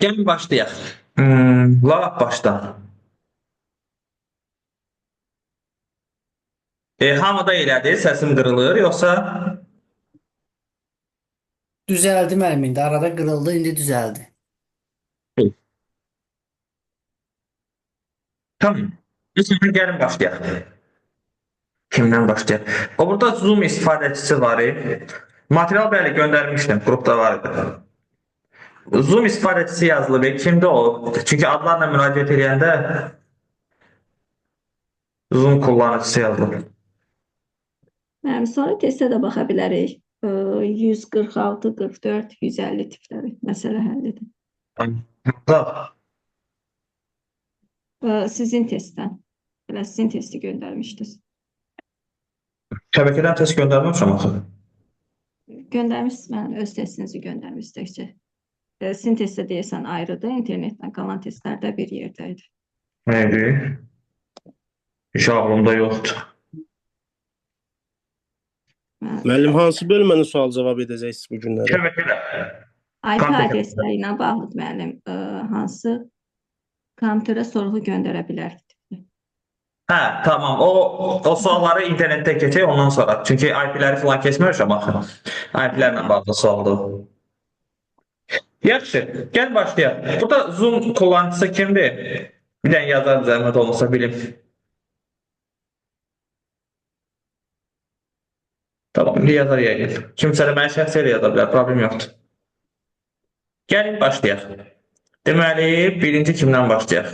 Gəlin başlayaq. Lap başdan. Hamıda elədir, səsim qırılır, yoxsa? Düzeldi müəllim indi. Arada kırıldı, indi düzeldi. Tamam. Şimdi gəlin başlayaq. Kimdən başlayaq? O burada Zoom istifadəçisi var. Material bəli göndərmişdim, qrupda var idi. Zoom istifadəçisi yazılıb. Kimdə o? Çünki adlarla müraciət edəndə Zoom kullanıcısı yazılıb. Mənim sonra testə də baxa bilərik. 146, 44, 150 tipləri məsələ həllidir. Tamam. Sizin testdən. Elə sizin testi göndərmişdiniz. Şəbəkədən test göndərməmişəm axı. Göndərmişsiniz, mən öz testinizi göndərmişsiniz təkcə. Sizin testdə deyəsən ayrıdır, internetdən qalan testlərdə bir yerdə idi. Neydi? Hiç ağlımda yoxdur. Müəllim, hansı bölməni sual cavab edəcəksiniz bu günləri? Şəbəkədə. IP Kompüter. adresləri ilə bağlıdır müəllim. Hansı kompüterə sorğu göndərə bilər? Hə, tamam. O sualları internetdə keçək ondan sonra. Çünki IP-ləri falan keçməmişəm axı. IP-lərlə bağlı sualdır. Yaxşı, gəl başlayaq. Burada Zoom kullanıcısı kimdir? Bir dənə yazar zəhmət olmasa bilim. Tamam, indi yazar yəqin. Kimsə də mənə şəxsi də yaza bilər, problem yoxdur. Gəlin başlayaq. Deməli, birinci kimdən başlayaq?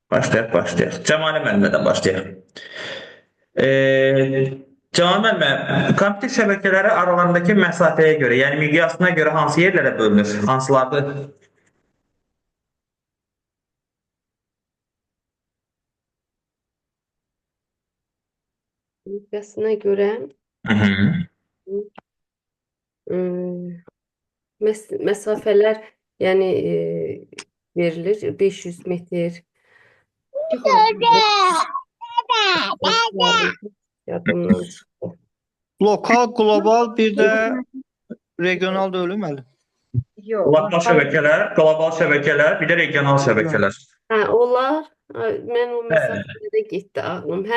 Başlayaq. Cəmali müəllimdən başlayaq. Cəmali müəllimə, kompüter şəbəkələri aralarındakı məsafəyə görə, yəni miqyasına görə hansı yerlərə bölünür? Hansılardır? Miqyasına göre mesafeler yani verilir 500 metre. Yadımdan çıktı. Lokal, global, bir de regional da öyle mi? Yok. Lokal şəbəkələr, qlobal şəbəkələr, bir də regional şəbəkələr. Onlar mən o mesafelere gitti ağlım.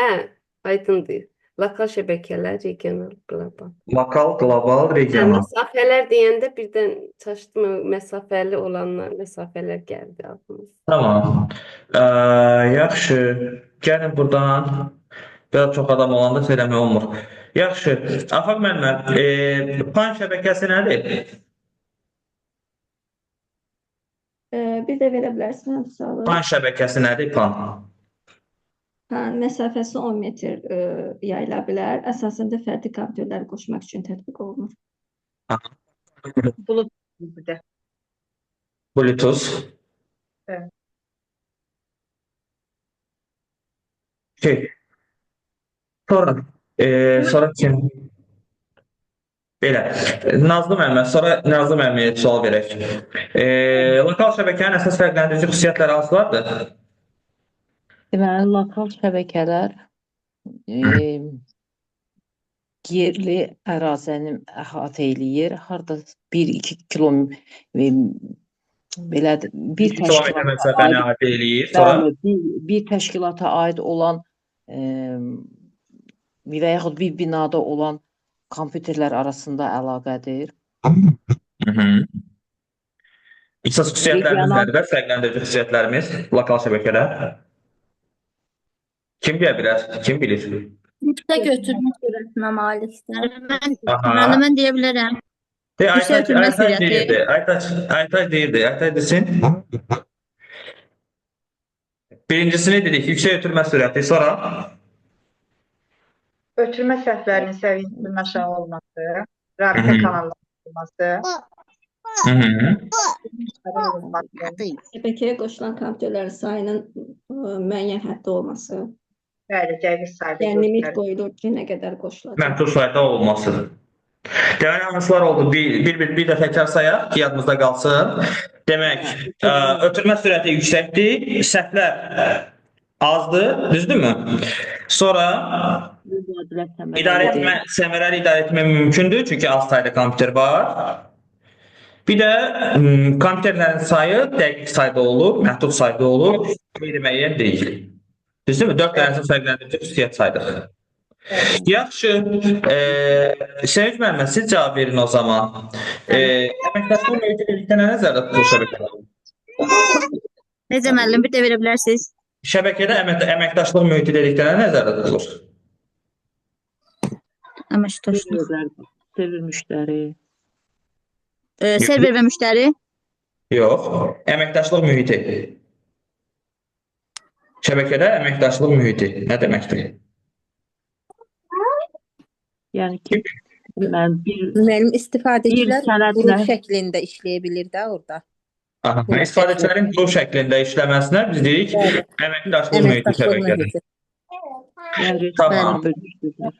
Aydındır. Lokal şəbəkələr, regional, global. Lokal, qlobal, regional. Mesafeler deyəndə birdən çaşdım, mesafeli olanlar, mesafeler geldi ağlıma. Tamam. Yaxşı. Gəlin buradan. Biraz çox adam olanda söyləmək olmur. Yaxşı. Afaq müəllimə, PAN şəbəkəsi nədir? Bir də verə bilərsiniz sualı. PAN şəbəkəsi nədir? PAN. Məsafəsi 10 metr yayıla bilər. Əsasında fərdi kompüterləri qoşmaq üçün tətbiq olunur. Bluetooth. Evet. Şey. Sonra kim? Belə. Nazlı müəllimə, sonra Nazlı müəlliməyə sual verək. Lokal şəbəkənin əsas fərqləndirici xüsusiyyətləri hansılardır? Deməli, lokal şəbəkələr yerli ərazini əhatə eləyir. Harda 1-2 kilometr belə bir Kilometr məsafəni əhatə eləyir. Sonra bir təşkilata aid olan və yaxud bir binada olan kompüterlər arasında əlaqədir. əsas xüsusiyyətlərimiz nədir? Fərqləndirici xüsusiyyətlərimiz lokal şəbəkədə. Kim deyə bilər? Kim bilir? Yüksek götürme sürətine malikdir. Aha. Mən deyə bilərəm. Aytaç götürmə sürəti. deyirdi. Aytaç deyirdi. Aytaç desin. Birincisini dedik. Yüksək ötürmə sürəti. Sonra Ötürmə səhvlərinin səviyyəsinin aşağı olması, rabitə kanallarının olması, Şəbəkəyə qoşulan kompüterlərin sayının müəyyən həddə olması. bəli, dəqiq sayda Yəni limit göstərir. qoyulur ki, nə qədər qoşulacaq. məhdud sayda olması. Deməli, hansılar oldu? Bir də təkrar sayaq ki, yadımızda qalsın. Demək, ötürmə sürəti yüksəkdir, səhvlər azdır, düzdürmü? Sonra səmərəli idarə etmə mümkündür, çünki az sayda kompüter var. Bir də kompüterlərin sayı dəqiq sayda olur, məhdud sayda olur, qeyri-müəyyən deyil. Düzdürmü? 4 dənəsi fərqləndirici xüsusiyyət saydıq. Yaxşı, Sevinç müəllimə, siz cavab verin o zaman. Əməkdaşlıq mühiti dedikdə nə nəzərdə tutulur şəbəkədə? Necə müəllim, bir də verə bilərsiniz? Şəbəkədə əməkdaşlıq mühiti dedikdə nə nəzərdə tutulur? Əməkdaşlıq. Server müştəri. Server və müştəri. Yox, əməkdaşlıq mühiti. Şəbəkədə əməkdaşlıq mühiti nə deməkdir? Yəni ki, mən Mənim istifadəçilər Bir sənədlə- qrup şəklində işləyə bilir də orada. Aha, istifadəçilərin qrup şəklində işləməsinə biz deyirik əməkdaşlıq mühiti Əməkdaşlıq şəbəkədə. mühiti. yəni Tamam. bölüşdürürlər.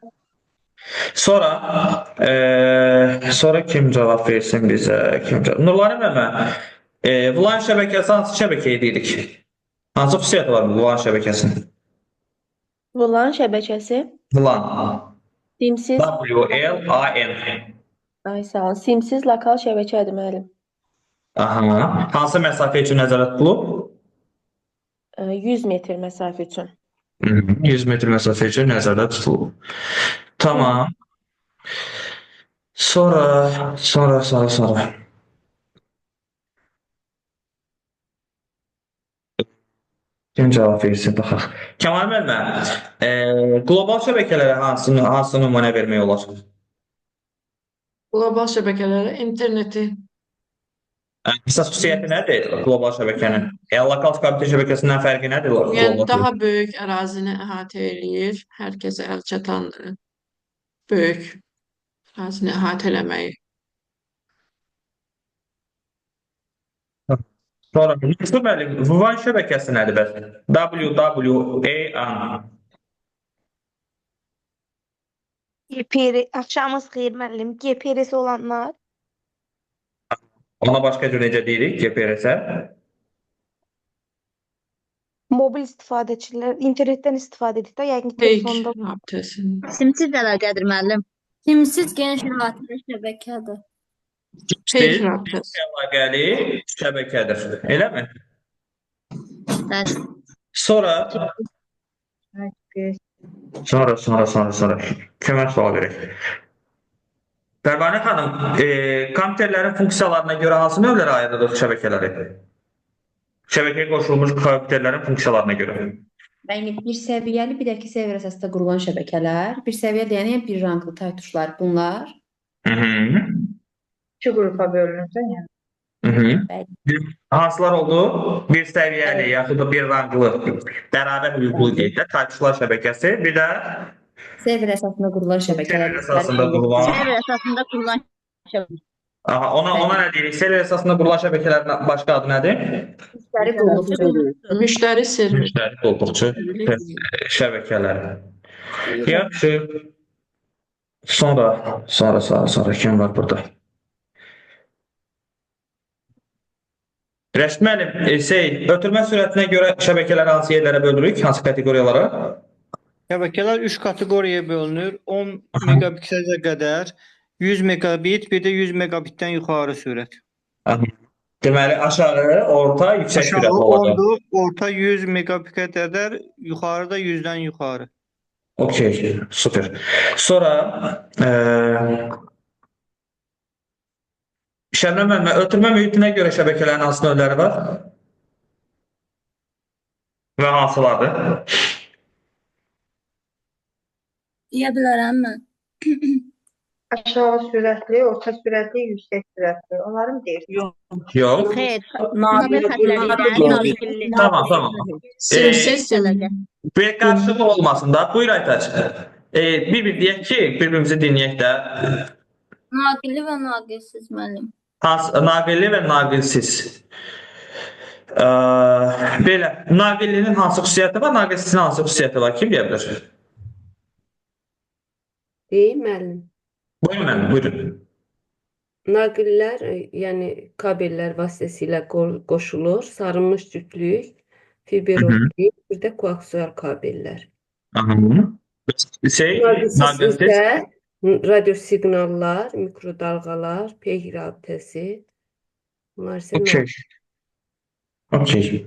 Sonra kim cavab versin bizə? Nurlani müəllimə, VLAN şəbəkəsi hansı şəbəkəyə deyirik? Hansı xüsusiyyəti var bu VLAN şəbəkəsinin? VLAN şəbəkəsi VLAN. simsiz, WLAN. ay sağ olun, simsiz lokal şəbəkədir müəllim. Aha. Hansı məsafə üçün nəzərdə tutulub? 100 metr məsafə üçün. 100 metr məsafə üçün nəzərdə tutulub. Tamam. Sonra. Kim cavab versin baxaq. Kəmal müəllimə, qlobal şəbəkələrə hansı nümunə vermək olar? Qlobal şəbəkələrə interneti Əsas xüsusiyyəti nədir qlobal şəbəkənin? Lokal kompüter şəbəkəsindən fərqi nədir? yəni Qlobal daha böyük ərazini əhatə eləyir, hər kəsə əl çatandır. Böyük ərazini əhatə eləməyi. Sonra Yusuf müəllim, WAN şəbəkəsi nədir bəs? WWAN. Axşamınız xeyir müəllim. GPRS olanlar Ona başqa cür necə deyirik GPRS-ə? mobil istifadəçilər internetdən istifadə edir də, yəqin ki, Fake telefonda. rabitəsi. Simsiz əlaqədir müəllim. Simsiz geniş əlaqəli şəbəkədir. Fake rabitəsi. Əlaqəli şəbəkədir. Eləmi? Bəli. Sonra kömək sual verək. Pərvanə xanım, kompüterlərin funksiyalarına görə hansı növlərə ayrılır şəbəkələri? Şəbəkəyə qoşulmuş kompüterlərin funksiyalarına görə. Yəni bir səviyyəli, bir də iki səviyyə əsasında qurulan şəbəkələr. Bir səviyyəli yəni bir ranqlı taytuşlar bunlar. İki qrupa bölünürsə, yəni. Hansılar oldu? Bir səviyyəli yaxud da bir ranqlı bərabər hüquqlu deyək də taytuşlar şəbəkəsi, bir də Server əsasında qurulan şəbəkələr. server əsasında qurulan. Server əsasında qurulan şəbəkə. Aha, ona nə deyirik? Server əsasında qurulan şəbəkələrin başqa adı nədir? Müştəri qulluqçu. Müştəri server. Müştəri qulluqçu şəbəkələr. Yaxşı. Sonra kim var burada? Rəşid müəllim, ötürmə sürətinə görə şəbəkələri hansı yerlərə bölürük, hansı kateqoriyalara? Şəbəkələr 3 kateqoriyaya bölünür. 10 megabitsə qədər, 100 megabit, bir də 100 megabitdən yuxarı sürət. Deməli, aşağı, orta, yüksək sürət Aşağı olacaq. 10-dur, orta 100 megabitə qədər, yuxarıda 100-dən yuxarı. Okey, super. Sonra Şəbnəm müəllimə, ötürmə mühitinə görə şəbəkələrin hansı növləri var? Və hansılardır? Deyə bilərəm mən. Aşağı sürətli, orta sürətli, yüksək sürətli. Onları mı deyirsiniz? Yox. Xeyr. Nadir xətlərlikdən. Tamam. Simsiz Bir qarşılıq olmasın da. Buyur Aytaç. Bir deyək ki, bir-birimizi dinləyək də. Naqilli və naqilsiz müəllim. Naqilli və naqilsiz. Belə, naqillinin hansı xüsusiyyəti var, naqilsizin hansı xüsusiyyəti var? Kim deyə bilər? Deyim müəllim. Buyurun müəllim, buyurun. Naqillər, yəni kabellər vasitəsilə qoşulur. Sarınmış cütlük, fiber optik, bir də koaksial kabellər. Naqilsiz isə radiosiqnallar, mikrodalğalar, peyk rabitəsi, Marcel Okey. Okey.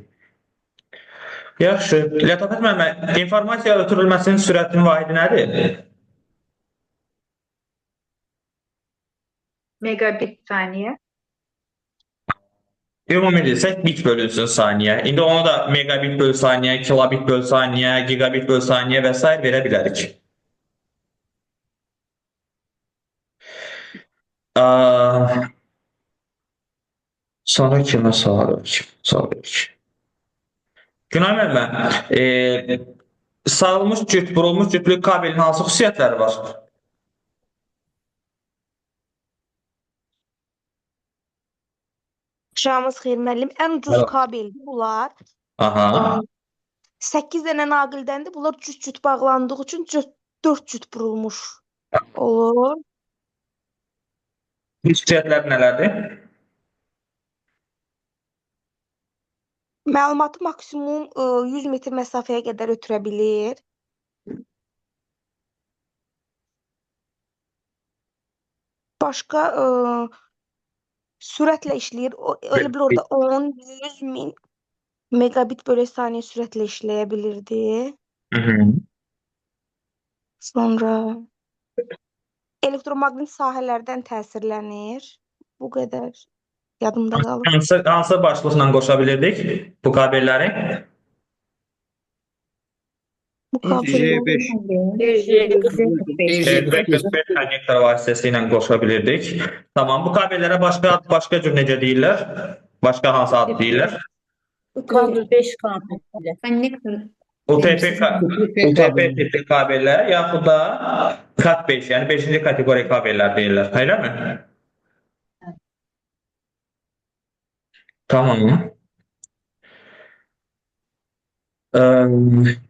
Yaxşı. Lətafət müəllimə, informasiya ötürülməsinin sürətinin vahidi nədir? Megabit saniye. Ümumi desək bit bölünsün saniyə. İndi onu da megabit bölü saniyə, kilobit bölü saniyə, gigabit bölü saniyə və s. verə bilərik. Sonra kimə sual verik? Günay müəllimə, sarılmış cüt, burulmuş cütlük kabelin hansı xüsusiyyətləri var? Şahımız xeyir müəllim. Ən ucuz Merhaba. kabeldir bunlar. Aha. 8 dənə naqildəndir. Bunlar cüt bağlandığı üçün 4 cüt burulmuş olur. Xüsusiyyətləri nələrdir? Məlumatı maksimum 100 metr məsafəyə qədər ötürə bilir. Başqa sürətlə işləyir. Elə bil orada 10, 100 min megabit bölü saniyə sürətlə işləyə bilirdi. Sonra elektromaqnit sahələrdən təsirlənir. Bu qədər yadımda qalıb. Hansı başlıqla qoşa bilirdik bu kabelləri? Bu kabelləri RJ45 konnektor vasitəsilə qoşa bilirdik. Tamam, bu kabellərə başqa cür necə deyirlər? Başqa hansı ad deyirlər? Kabel 5 kabel. Konnektor. UTP tipli kabellər yaxud da Cat 5, yəni 5-ci kateqoriya kabellər deyirlər. Eləmi? Tamam.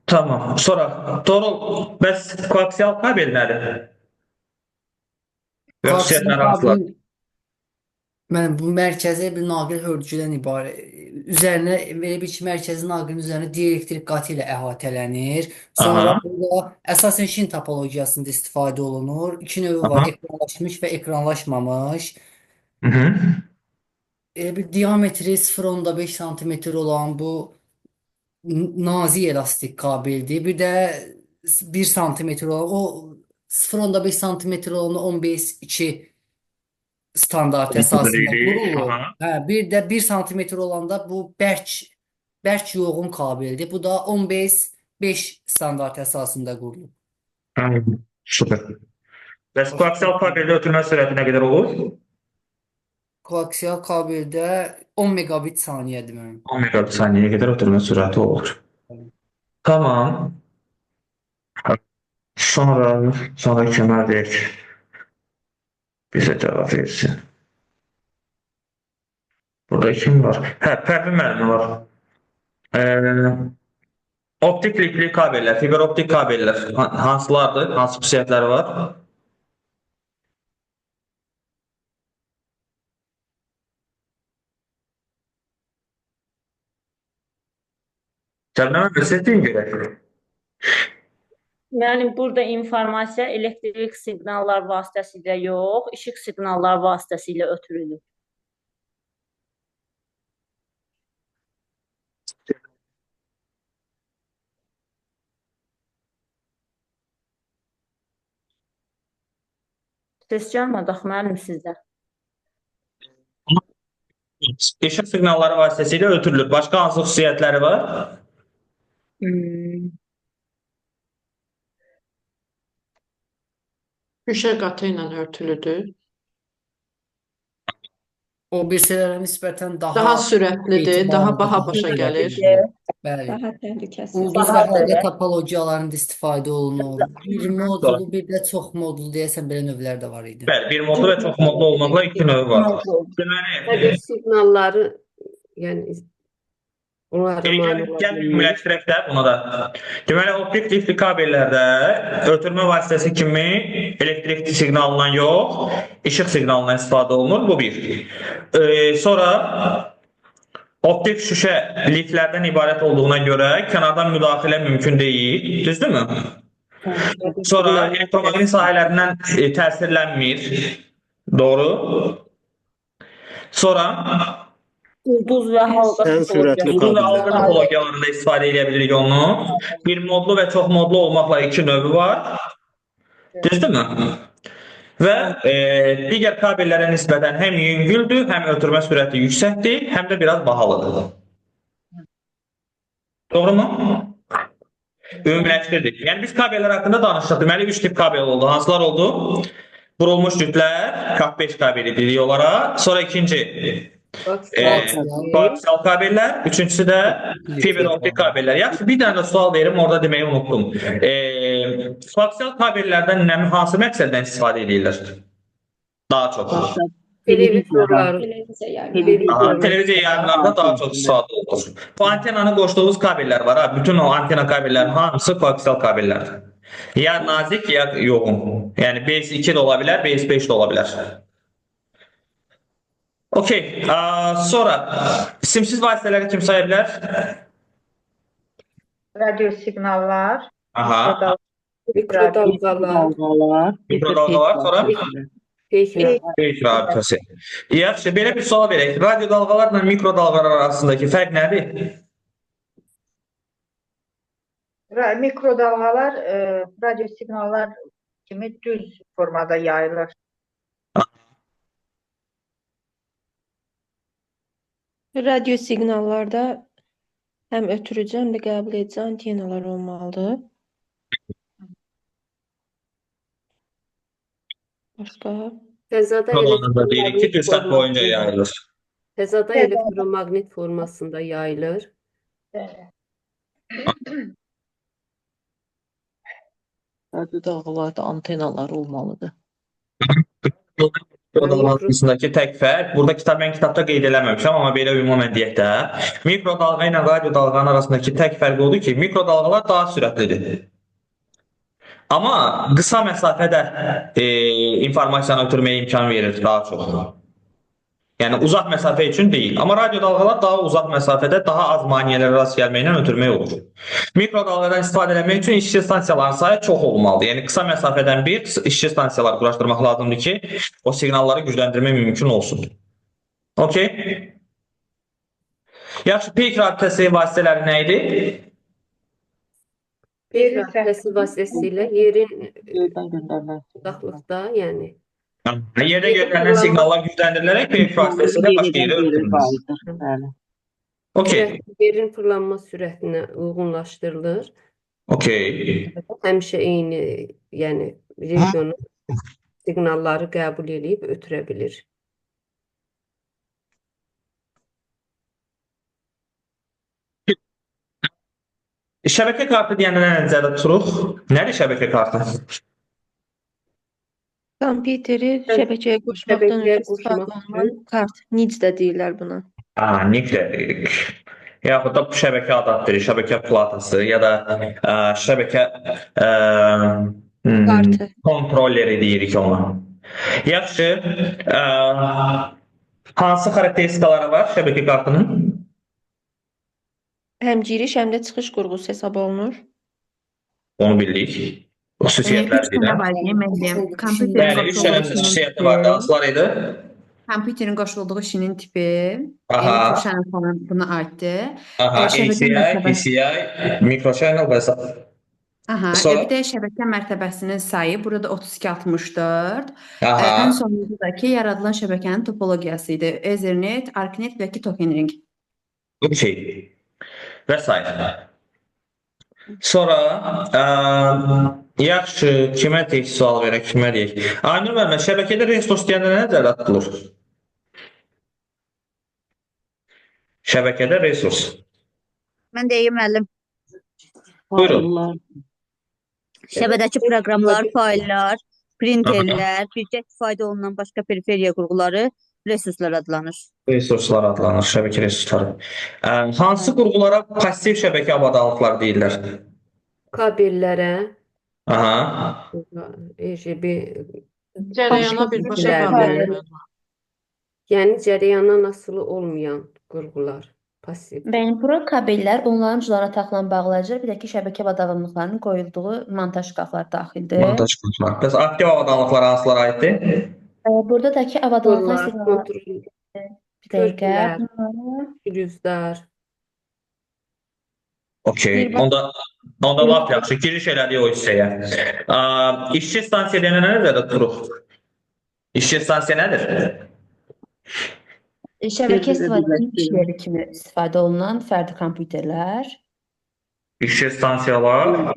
Tamam. Sonra Torol, bəs koaksial kabel nədir? Xüsusiyyətləri hansılar? Mən bu mərkəzi bir naqil hörgüdən ibarət. Üzərinə belə bir ki, mərkəzi naqilin üzərinə dielektrik qatı ilə əhatələnir. Sonra burada əsasən şin topologiyasında istifadə olunur. İki növü var, ekranlaşmış və ekranlaşmamış. Bir diametri 0.5 sm olan bu nazik elastik kabeldir. Bir də 1 sm olan, o 0.5 sm olanı 15-2 standart əsasında qurulur. Bir də 1 sm olanda bu bərk yoğun kabeldir. Bu da 15-5 standart əsasında qurulur. Süper. Bəs koaksial kabeldə ötürmə sürəti nə qədər olur? Koaksial kabeldə 10 megabit saniyədir mənim. 10 megabit saniyəyə qədər ötürmə sürəti olur. Tamam. Sonra kimə deyək? Bizə cavab versin. Burada kim var? Pərvin müəllimi var. Optik likli kabellər, fiber optik kabellər hansılardır? Hansı xüsusiyyətləri var? Cəbnəmə göstərdiyin görək. Yəni burada informasiya elektrik siqnallar vasitəsilə yox, işıq siqnallar vasitəsilə ötürülür. Ses gəlmədi axı müəllim sizdə. İşıq siqnalları vasitəsilə ötürülür. Başqa hansı xüsusiyyətləri var? Şüşə qatı ilə örtülüdür. O birisilərə nisbətən Daha sürətlidir, daha baha başa gəlir. Bəli. Daha təhlükəsiz. Ulduz və halqa topologiyalarında istifadə olunur. Bir modulu, bir də çox modulu deyəsən belə növlər də var idi. Bəli, bir modlu və çox modlu olmaqla iki növü var. Deməli, siqnalları, yəni onlara mane ola Gəl bilmir. ümumiləşdirək də buna da. Deməli, optik lifli kabellərdə ötürmə vasitəsi kimi elektrik siqnalından yox, işıq siqnalından istifadə olunur. Bu bir. Sonra optik şüşə liflərdən ibarət olduğuna görə kənardan müdaxilə mümkün deyil. Düzdürmü? Sonra elektromaqnit sahələrindən təsirlənmir. Doğru. Sonra Ulduz və halqa Ən sürətli topologiyası. Uzun və halqa kabellər. topologiyalarında istifadə edə bilirik onu. Bir modlu və çox modlu olmaqla iki növü var. Düzdürmü? Və digər kabellərə nisbətən həm yüngüldür, həm ötürmə sürəti yüksəkdir, həm də biraz bahalıdır. Doğrumu? Ümumiləşdirdik. Yəni biz kabellər haqqında danışdıq. Deməli 3 tip kabel oldu. Hansılar oldu? Vurulmuş cütlər, Cat5 kabeli dedik onlara. Sonra ikinci koaksial kabellər, üçüncüsü də fiber optik kabellər. Yaxşı, bir dənə də sual verim, orada deməyi unutdum. Koaksial kabellərdən hansı məqsəddən istifadə edirlər? Daha çox. Televizorlar. Televiziya yayımlarında daha çox istifadə olur. Bu antenanı qoşduğumuz kabellər var. Bütün o antena kabellərin hamısı koaksial kabellərdir. Ya nazik, ya yoğun. Yəni base 2 də ola bilər, base 5 də ola bilər. Okey. Sonra simsiz vasitələri kim saya bilər? Radio siqnallar, Aha. Mikrodalğalar. Mikrodalğalar, sonra Peyk rabitəsi. Yaxşı, belə bir sual verək. Radio dalğalarla mikrodalğalar arasındakı fərq nədir? mikrodalğalar radio siqnallar kimi düz formada yayılır. Radio siqnallarda həm ötürücü, həm də qəbul edici antenalar olmalıdır. Başqa? Fəzada Mikrodalğada deyirik ki, düz xətt boyunca yayılır. Fəzada elektromaqnit formasında yayılır. Radio dalğalarda antenalar olmalıdır. Mikrodalğanın arasındakı tək fərq, burada mən kitabda qeyd eləməmişəm, amma belə ümumən deyək də, mikrodalğa ilə radio dalğanın arasındakı tək fərq odur ki, mikrodalğalar daha sürətlidir. Amma qısa məsafədə informasiyanı ötürməyə imkan verir daha çox. Yəni uzaq məsafə üçün deyil. Amma radio dalğalar daha uzaq məsafədə daha az maneələrə rast gəlməklə ötürmək olur. Mikrodalğadan istifadə etmək üçün işçi stansiyaların sayı çox olmalıdır. Yəni qısa məsafədən bir işçi stansiyalar quraşdırmaq lazımdır ki, o siqnalları gücləndirmək mümkün olsun. Okey? Yaxşı, peyk rabitəsi vasitələri nə idi? Peyk rabitəsi vasitəsilə yerin uzaqlıqda, yəni Yerdə göndərilən siqnallar gücləndirilərək peyk vasitəsilə başqa yerə ötürülür. Okey. Yerin fırlanma sürətinə uyğunlaşdırılır. Okey. Həmişə eyni, yəni regionun siqnalları qəbul edib ötürə bilir. Şəbəkə kartı deyəndə nə nəzərdə tuturuq? Nədir şəbəkə kartı? Kompüteri şəbəkəyə qoşmaqdan öncə istifadə olunan kart. NIC də deyirlər buna. NIC də deyirik. Yaxud da bu şəbəkə adaddır, şəbəkə platası ya da şəbəkə kontrolleri deyirik ona. Yaxşı, hansı xarakteristikaları var şəbəkə kartının? Həm giriş, həm də çıxış qurğusu hesab olunur. Onu bilirik. Xüsusiyyətlər deyiləm. Bəli, 3 dənə xüsusiyyəti var. Hansılar idi? Kompüterin qoşulduğu şinin tipi, Aha. buna aiddir. Aha, ACI, PCI, microchannel və s. Bir də şəbəkə mərtəbəsinin sayı burada 3264. Ən sonuncudakı yaradılan şəbəkənin topologiyası idi. Ethernet, ARPANET və Token Ring. Okey. Və s. Sonra yaxşı, kimə deyək sual verək, kimə deyək? Aynur müəllimə, şəbəkədə resurs deyəndə nə nəzərdə tutulur? Şəbəkədə resurs. Mən deyim müəllim. Buyurun. Şəbəkədəki proqramlar, fayllar, printerlər, birgə istifadə olunan başqa periferiya qurğuları resurslar adlanır. Resurslar adlanır, şəbəkə resursları. Hansı qurğulara passiv şəbəkə avadanlıqlar deyirlər? Kabellərə, Aha. RGB Cərəyana birbaşa bağlı. Yəni cərəyandan asılı olmayan qurğular, passiv. Bura kabellər onların uclarına taxılan bağlayıcılar, bir də ki, şəbəkə avadanlıqlarının qoyulduğu montaj qapılar daxildir. Montaj qapılar. Bəs aktiv avadanlıqlar hansılara aiddir? Buradakı avadanlıqlar Bir dəqiqə. Körpülər, Bunları pürüzlər. Okey. Onda lap yaxşı. Giriş elədik o hissəyə. İşçi stansiya deyəndə nə nəzərdə tuturuq? İşçi stansiya nədir? şəbəkə istifadəçinin iş yeri kimi istifadə olunan fərdi kompüterlər. İşçi stansiyalar.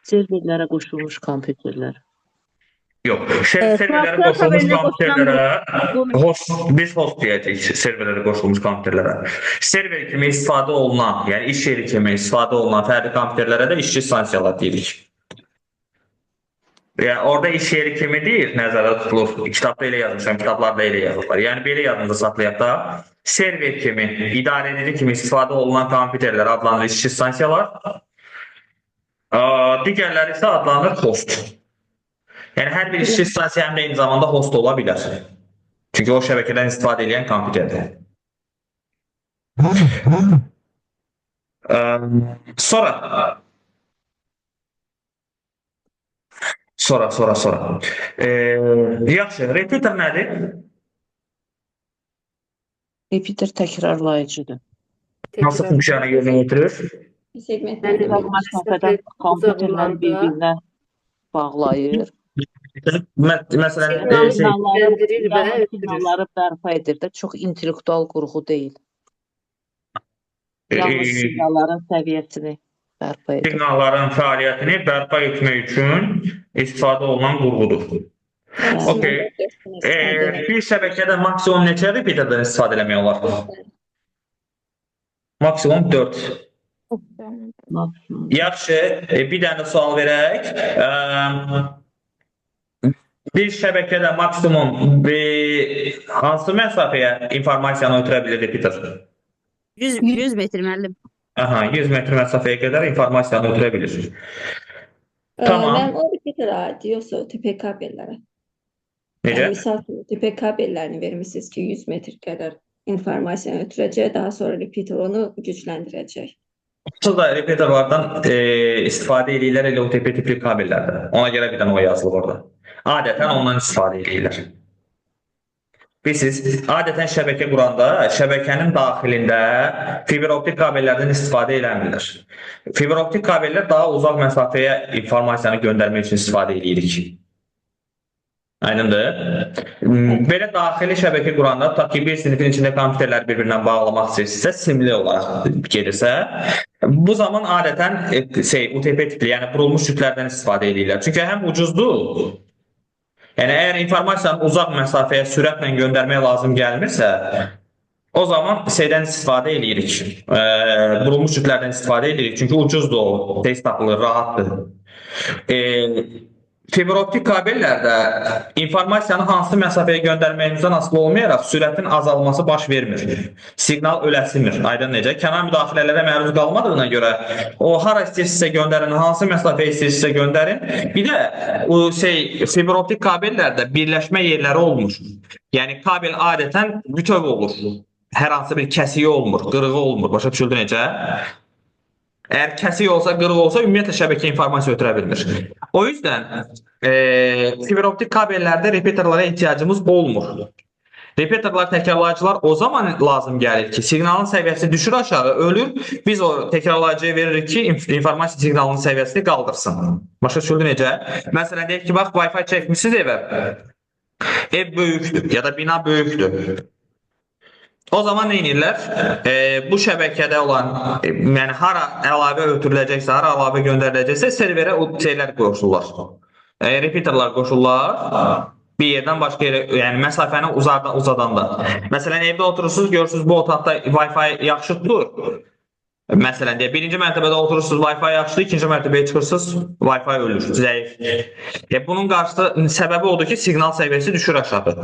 Serverlərə qoşulmuş kompüterlər. Yox, serverlərə qoşulmuş kompüterlərə biz host deyəcəyik serverlərə qoşulmuş kompüterlərə. Server kimi istifadə olunan, yəni iş yeri kimi istifadə olunan fərdi kompüterlərə də işçi stansiyalar deyirik. Yəni orada iş yeri kimi deyil, nəzərdə tutulur. Kitabda elə yazmışam, kitablarda elə yazırlar. Yəni belə yadınızda saxlayaq da, server kimi, idarə edici kimi istifadə olunan kompüterlər adlanır işçi stansiyalar. Digərləri isə adlanır host. Yəni hər bir işçi stansiya həm də eyni zamanda host ola bilər. Çünki o şəbəkədən istifadə edən kompüterdir. Sonra. Yaxşı, repeater nədir? Repeater təkrarlayıcıdır. Hansı funksiyanı yerinə yetirir? Segmentlərin Məsafədən kompüterləri bir-birinə bağlayır. Məsələn, siqnalları bərpa edir də, çox intellektual qurğu deyil. Yalnız siqnalların səviyyəsini bərpa edir. Siqnalların fəaliyyətini bərpa etmək üçün istifadə olunan qurğudur. Okey. Bir şəbəkədə maksimum neçə repeaterdən istifadə eləmək olar? Maksimum 4. Yaxşı, bir dənə sual verək. Bir şəbəkədə maksimum hansı məsafəyə informasiyanı ötürə bilir repeater? 100 metr müəllim. 100 metr məsafəyə qədər informasiyanı ötürə bilir. Tamam. Mən o repeater aid, yoxsa OTP kabellərə? Necə? Misal kimi OTP kabellərini vermişsiniz ki, 100 metr qədər informasiyanı ötürəcək, daha sonra repeater onu gücləndirəcək. Siz da repeaterlardan istifadə edirlər elə OTP tipli kabellərdə. Ona görə bir dənə o yazılıb orada. Adətən ondan istifadə edirlər. Bilirsiniz, adətən şəbəkə quranda şəbəkənin daxilində fiber optik kabellərdən istifadə eləmirlər. Fiber optik kabellər daha uzaq məsafəyə informasiyanı göndərmək üçün istifadə edirik. Aydındır. Belə daxili şəbəkə quranda, tutaq ki, bir sinifin içində kompüterləri bir-birinə bağlamaq istəyirsə, simli olaraq gedirsə, bu zaman adətən UTP tipli, yəni qurulmuş cütlərdən istifadə edirlər. Çünki həm ucuzdur, yəni əgər informasiyanı uzaq məsafəyə sürətlə göndərmək lazım gəlmirsə, o zaman şeydən istifadə edirik. Qurulmuş cütlərdən istifadə edirik. Çünki ucuzdur o, tez tapılır, rahatdır. Fiber optik kabellərdə informasiyanı hansı məsafəyə göndərməyimizdən asılı olmayaraq sürətin azalması baş vermir. Siqnal öləsimir. Aydın necə? Kənar müdaxilələrə məruz qalmadığına görə o hara istəyirsinizsə göndərin, hansı məsafəyə istəyirsinizsə göndərin. Bir də o fiber optik kabellərdə birləşmə yerləri olmur. Yəni kabel adətən bütöv olur. Hər hansı bir kəsiyi olmur, qırığı olmur. Başa düşüldü necə? Əgər kəsik olsa, qırıq olsa, ümumiyyətlə şəbəkə informasiya ötürə bilmir. O yüzden fiber optik kabellərdə repeaterlara ihtiyacımız olmur. Repeaterlar, təkrarlayıcılar o zaman lazım gəlir ki, siqnalın səviyyəsi düşür aşağı, ölür. Biz o təkrarlayıcıya veririk ki, informasiya siqnalının səviyyəsini qaldırsın. Başa düşüldü necə? Məsələn, deyək ki, bax, Wi-Fi çəkmişsiniz evə. Ev böyükdür ya da bina böyükdür. O zaman nə edirlər? Bu şəbəkədə olan, yəni hara əlavə ötürüləcəksə, hara əlavə göndəriləcəksə, serverə o şeylər qoşurlar. Repeaterlar qoşurlar. Bir yerdən başqa yerə, yəni məsafəni uzadanda. Məsələn, evdə oturursunuz, görürsünüz bu otaqda Wi-Fi yaxşı tutur. Məsələn, birinci mərtəbədə oturursunuz, Wi-Fi yaxşıdır, ikinci mərtəbəyə çıxırsınız, Wi-Fi ölür, zəif. Bunun səbəbi odur ki, siqnal səviyyəsi düşür aşağı.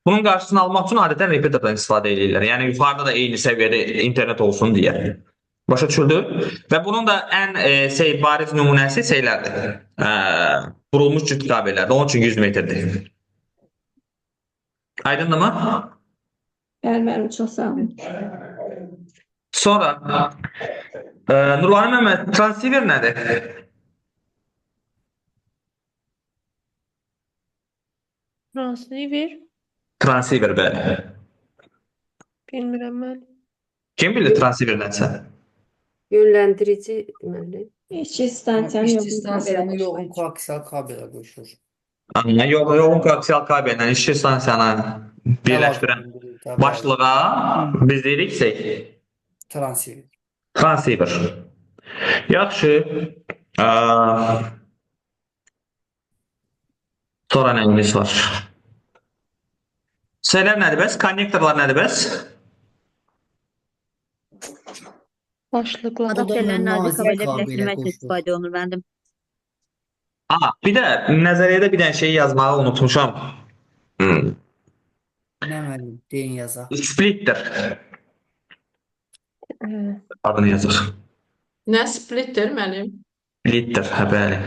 Bunun qarşısını almaq üçün adətən repeaterdən istifadə edirlər. Yəni, yuxarıda da eyni səviyyədə internet olsun deyə. Başa düşüldü? Və bunun da ən bariz nümunəsi şeylərdir. Qurulmuş cüt kabellərdir. Onun üçün 100 metrdir. Aydındır mı? Mənim çox sağ olun. Sonra, Nurvani Məhəmməd, transceiver nədir? Transceiver? Transceiver, bəli. Bilmirəm mən. Kim bilir transfer nəsə? Yönləndirici deməli. İşçi stansiyanın İşçi yoğun stansiyanı kabelə yoğun qoşmaq. koaksial kabelə qoşur. Yoğun koaksial kabellə işçi stansiyanı birləşdirən başlığa biz deyirik ki, Transfer. transceiver. Yaxşı. Sonra nəyimiz var? Şeylər nədir bəs? Konnektorlar nədir bəs? Başlıqlar. Adapterlərin nazik nazik kabelə kabelə birləşdirmək üçün qoşur. istifadə olunur mənim. Bir də nəzəriyyədə bir dənə şey yazmağı unutmuşam. Nə müəllim? Deyin yazaq. Splitter adını yazır. Nə splitter müəllim? Splitter, bəli.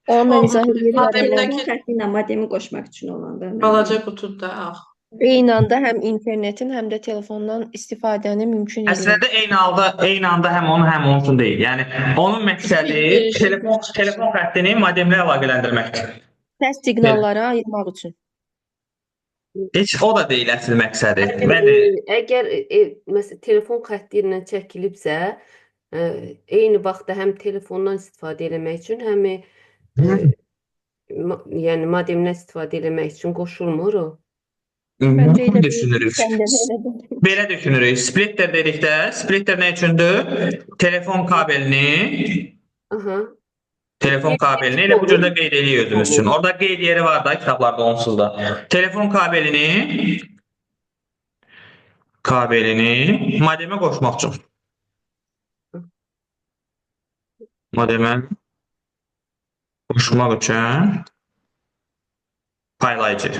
Amma mən izah edirəm. Modemdəki Xətti ilə modemi qoşmaq üçün olanda. balaca qutuda ağ. Eyni anda həm internetin, həm də telefondan istifadəni mümkün edir. Əslində eyni anda həm onun üçün deyil. Yəni onun məqsədi telefon xəttini modemlə əlaqələndirməkdir. Səs siqnalları ayırmaq üçün. Heç o da deyil əsl məqsədi. Əgər məsələn telefon xətti ilə çəkilibsə, eyni vaxtda həm telefondan istifadə etmək üçün, həm yəni modemdən istifadə etmək üçün qoşulmur o. Məncə elə Düşünürük. Belə düşünürük. Splitter dedikdə, splitter nə üçündür? Telefon kabelini elə bu cürdə qeyd edirik özümüz üçün. Orada qeyd yeri var da kitablarda onsuz da. Telefon kabelini modemə qoşmaq üçün. Modemə qoşmaq üçün paylayıcı.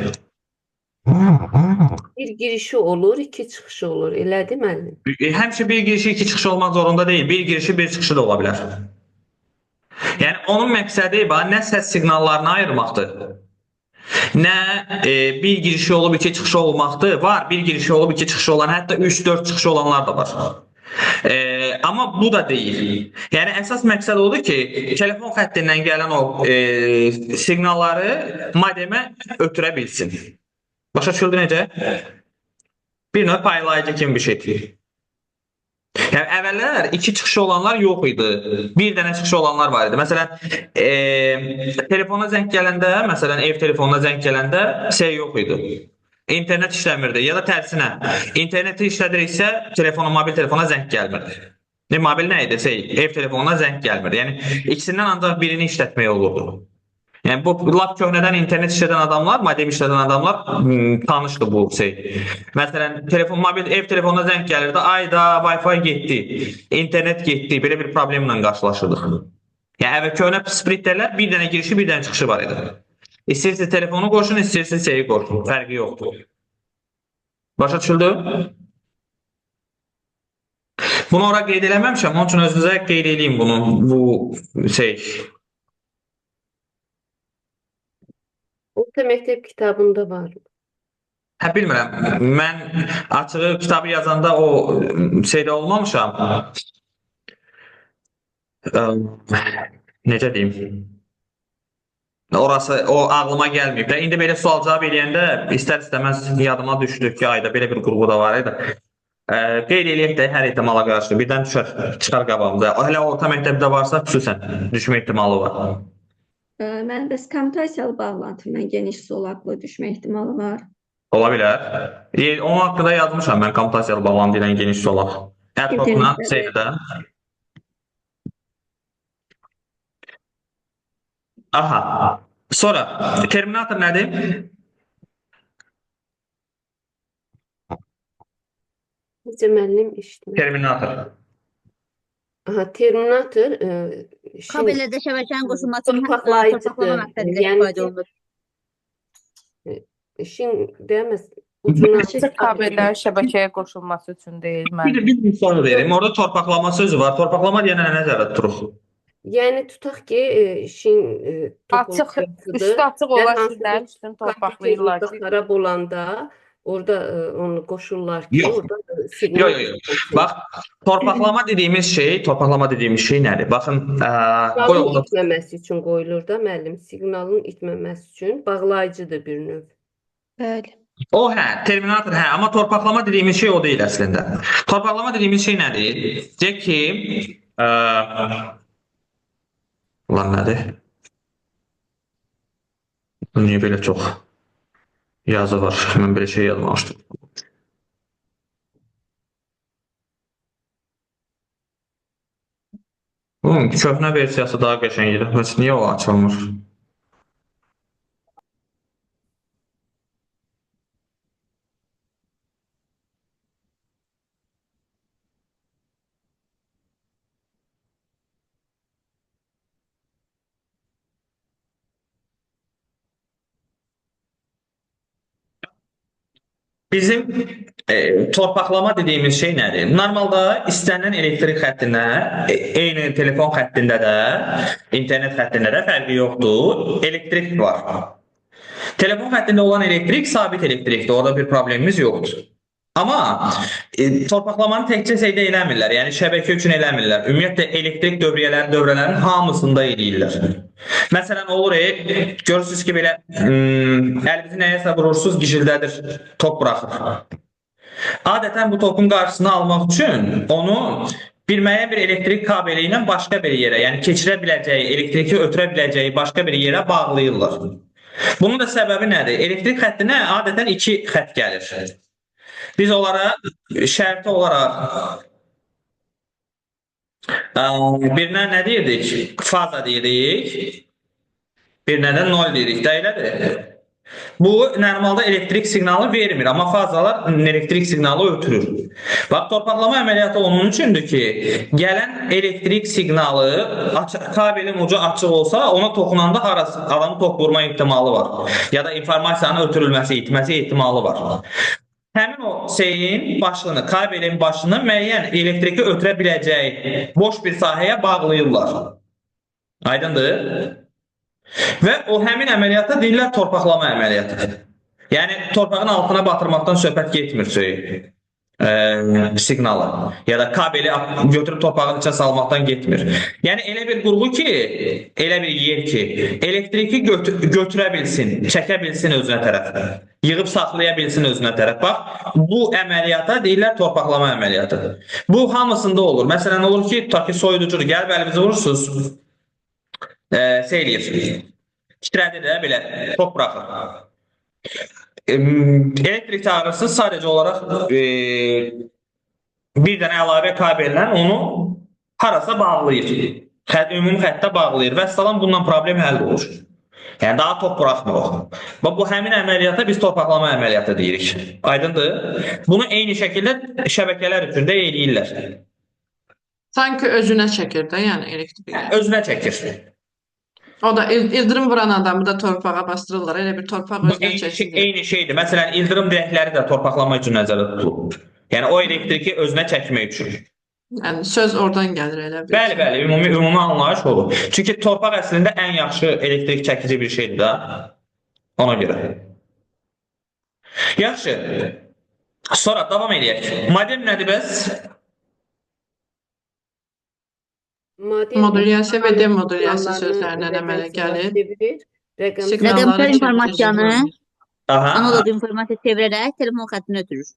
Bir girişi olur, iki çıxışı olur. Elədir müəllim? Həmişə bir girişi, iki çıxışı olmaq zorunda deyil. Bir girişi, bir çıxışı da ola bilər. Yəni onun məqsədi nə səs siqnallarını ayırmaqdır, nə bir girişi olub, iki çıxışı olmaqdır. Var, bir girişi olub, iki çıxışı olan, hətta 3-4 çıxışı olanlar da var. Amma bu da deyil. Yəni əsas məqsəd odur ki, telefon xəttindən gələn o siqnalları modemə ötürə bilsin. Başa düşüldü necə? Bir növ paylayıcı kimi bir şeydir. Yəni əvvəllər iki çıxışı olanlar yox idi. Bir dənə çıxışı olanlar var idi. Məsələn, telefona zəng gələndə, məsələn, ev telefonuna zəng gələndə şey yox idi. İnternet işləmirdi ya da tərsinə. İnterneti işlədiriksə, mobil telefona zəng gəlmirdi. Mobil nə idi? Ev telefonuna zəng gəlmirdi. Yəni ikisindən ancaq birini işlətmək olurdu. Yəni bu lap köhnədən internet işlədən adamlar, modem işlədən adamlar tanışdı bu şey. Məsələn, ev telefonuna zəng gəlirdi, ayda Wi-Fi getdi, internet getdi, belə bir problemlə qarşılaşırdıq. Yəni köhnə splitterlər bir dənə girişi, bir dənə çıxışı var idi. İstəyirsiniz telefonu qoşun, istəyirsiniz şeyi qoşun, fərqi yoxdur. Başa düşüldü? Bunu ora qeyd eləməmişəm, onun üçün özünüzə qeyd edeyim bunu, bu şey. Orta məktəb kitabında var. Bilmirəm. Mən açığı kitabı yazanda o şeydə olmamışam. Necə deyim? Orası o ağlıma gəlməyib. İndi belə sual cavab eləyəndə istər-istəməz yadıma düşdü ki, ayda belə bir qurğu da var idi. Qeyd eləyək də hər ehtimala qarşı birdən çıxar qabağımıza. Hələ orta məktəbdə varsa xüsusən düşmə ehtimalı var. Mən bəs kommutasiyalı bağlantı ilə geniş zolaqlı düşmə ehtimalı var. Ola bilər. Onun haqqında yazmışam mən kommutasiyalı bağlantı ilə geniş zolaq. Laptopla şeydə. Aha. Sonra terminator nədir? Necə müəllim işləyir? Terminator. Terminator Kabellərdə şəbəkənin qoşulması üçün torpaqlayıcıdır. torpaqlama məqsədilə istifadə olunur. İşin deməz ucuna Kabellər şəbəkəyə qoşulması üçün deyil müəllim. Bir misal verim. Orada torpaqlama sözü var. Torpaqlama deyən nə nəzərdə tuturuq? Yəni tutaq ki, işin Üstü açıq olan yerlərin üstünü torpaqlayırlar. Xarab olanda orada onu qoşurlar ki, orada siqnal. Yox. Bax, torpaqlama dediyimiz şey nədir? Baxın, siqnalın itməməsi üçün qoyulur da müəllim. Siqnalın itməməsi üçün bağlayıcıdır bir növ. Bəli. O hə, terminator hə, amma torpaqlama dediyimiz şey o deyil əslində. Torpaqlama dediyimiz şey nədir? Deyək ki, ulan nədir? Niyə belə çox yazı var? Mən belə şey yazmamışdım. Bunun köhnə versiyası daha qəşəng idi. Bəs niyə o açılmır? Bizim torpaqlama dediyimiz şey nədir? Normalda istənilən elektrik xəttinə, eyni telefon xəttində də, internet xəttində də fərqi yoxdur. Elektrik var. Telefon xəttində olan elektrik sabit elektrikdir. Orada bir problemimiz yoxdur. Amma torpaqlamanı təkcə şeydə eləmirlər. Yəni şəbəkə üçün eləmirlər. Ümumiyyətlə elektrik dövrələrin hamısında eləyirlər. Məsələn olur, görürsünüz ki, belə əlinizi nəyəsə vurursunuz, gicildədir, top buraxır. Adətən bu topun qarşısını almaq üçün onu müəyyən bir elektrik kabeli ilə başqa bir yerə, yəni keçirə biləcəyi, elektriki ötürə biləcəyi başqa bir yerə bağlayırlar. Bunun da səbəbi nədir? Elektrik xəttinə adətən 2 xətt gəlir. Biz onlara şərti olaraq birinə nə deyirdik? Faza deyirdik. Birinə də 0 deyirik. Deylədir. Bu, normalda elektrik siqnalı vermir, amma fazalar elektrik siqnalı ötürür. Bax, torpaqlama əməliyyatı onun üçündür ki, gələn elektrik siqnalı kabelin ucu açıq olsa, ona toxunanda adamı tok vurma ehtimalı var. Ya da informasiyanın ötürülməsi, itməsi ehtimalı var. Həmin o şeyin başını, kabelin başını müəyyən elektriki ötürə biləcəyi boş bir sahəyə bağlayırlar. Aydındır? Və o həmin əməliyyata deyirlər torpaqlama əməliyyatı. Yəni torpağın altına batırmaqdan söhbət getmir siqnalı. Ya da kabeli götürüb torpağın içə salmaqdan getmir. Yəni elə bir qurğu ki, elə bir yer ki, elektriki götürə bilsin, çəkə bilsin özünə tərəf. Yığıb saxlaya bilsin özünə tərəf. Bax, bu əməliyyata deyirlər torpaqlama əməliyyatı. Bu hamısında olur. Məsələn, olur ki, tutaq ki, soyuducudur. Gəlib əlinizi vurursunuz, eləyir. Titrədir də belə, top buraxır. Elektrik çağırırsınız sadəcə olaraq bir dənə əlavə kabellə onu harasa bağlayır. Ümumi xəttə bağlayır. Vəssalam, bundan problem həll olur. Yəni daha top buraxmır. Bu həmin əməliyyata biz torpaqlama əməliyyatı deyirik. Aydındır? Bunu eyni şəkildə şəbəkələr üçün də eləyirlər. Sanki özünə çəkir də, yəni elektriği. Özünə çəkir. O da ildırım vuran adamı da torpağa bastırırlar. Elə bir torpaq özünə çəkir. Eyni şeydir. Məsələn, ildırım dirəkləri də torpaqlama üçün nəzərdə tutulur. Yəni o elektriki özünə çəkmək üçün. Yəni söz oradan gəlir elə bir. Bəli, bəli, ümumi anlayış olur. Çünki torpaq əslində ən yaxşı elektrik çəkici bir şeydir də. Ona görə. Yaxşı. Sonra davam edək. Modem nədir bəs? Modulyasiya və demodulyasiya sözlərindən əmələ gəlir. Rəqəmsal informasiyanı Aha. analog informasiya çevirərək telefon xəttini ötürür.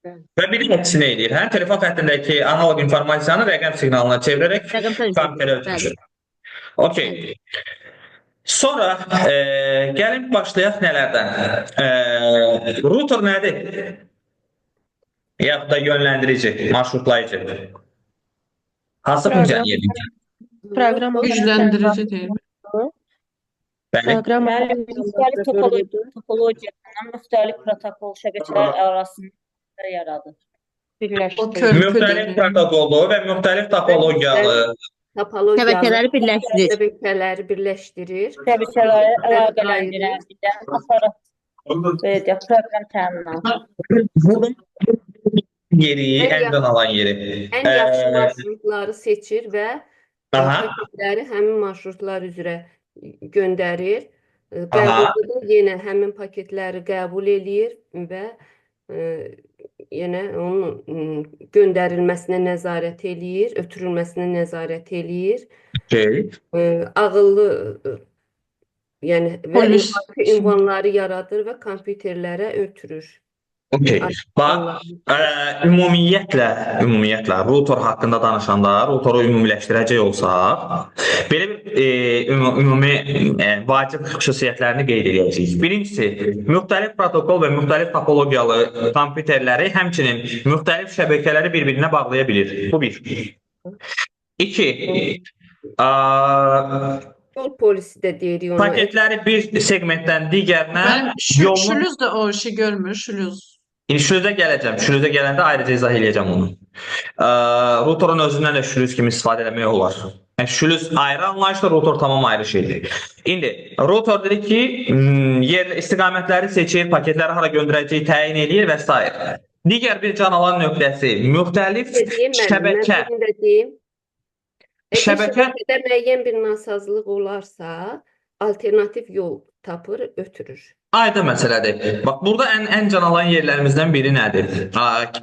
Və bir əksinə edir, hə? Telefon xəttindəki analog informasiyanı rəqəm siqnalına çevirərək kompüterə ötürür. Okey. Sonra gəlin başlayaq nələrdən? Router nədir? Yaxud da yönləndirici, marşrutlayıcı. Hansı funksiyanı yerinə? Proqram Gücləndirici deyil. Müxtəlif topologiyadan müxtəlif protokol şəbəkələr arasında yaradır. Müxtəlif protokollu və müxtəlif topologiyalı Şəbəkələri birləşdirir. Şəbəkələri birləşdirir. Şəbəkələri əlaqələndirən bir də aparat proqram təminatı. Yeri, ən alan yeri. Ən yaxşı marşrutları seçir və paketləri həmin marşrutlar üzrə göndərir. Qəbulda da yenə həmin paketləri qəbul eləyir və yenə onun göndərilməsinə nəzarət eləyir, ötürülməsinə nəzarət eləyir. Ağıllı Yəni və Polis müvafiq ünvanları yaradır və kompüterlərə ötürür. Okey. Bax, ümumiyyətlə rutor haqqında danışanda, rutoru ümumiləşdirəcək olsaq, belə bir ümumi vacib xüsusiyyətlərini qeyd edəcəyik. Birincisi, müxtəlif protokol və müxtəlif topologiyalı kompüterləri, həmçinin müxtəlif şəbəkələri bir-birinə bağlaya bilir. Bu bir. İki, Yol polisi də deyirik ona. paketləri bir segmentdən digərinə Mənim yolun... şülüz də o işi görmür, şülüz. Şülüzə gələcəm. Şülüzə gələndə ayrıca izah edəcəm onu. Rotorun özündən də şülüz kimi istifadə etmək olar. Yəni, şülüz ayrı anlayışdır, rotor tamam ayrı şeydir. İndi, rotor dedik ki, istiqamətləri seçir, paketləri hara göndərəcək təyin edir və s. Digər bir can alan nöqtəsi, müxtəlif şəbəkə. Şəbəkədə müəyyən bir nasazlıq olarsa, alternativ yol tapır, ötürür. Aydın məsələdir. Bax, burada ən can alan yerlərimizdən biri nədir?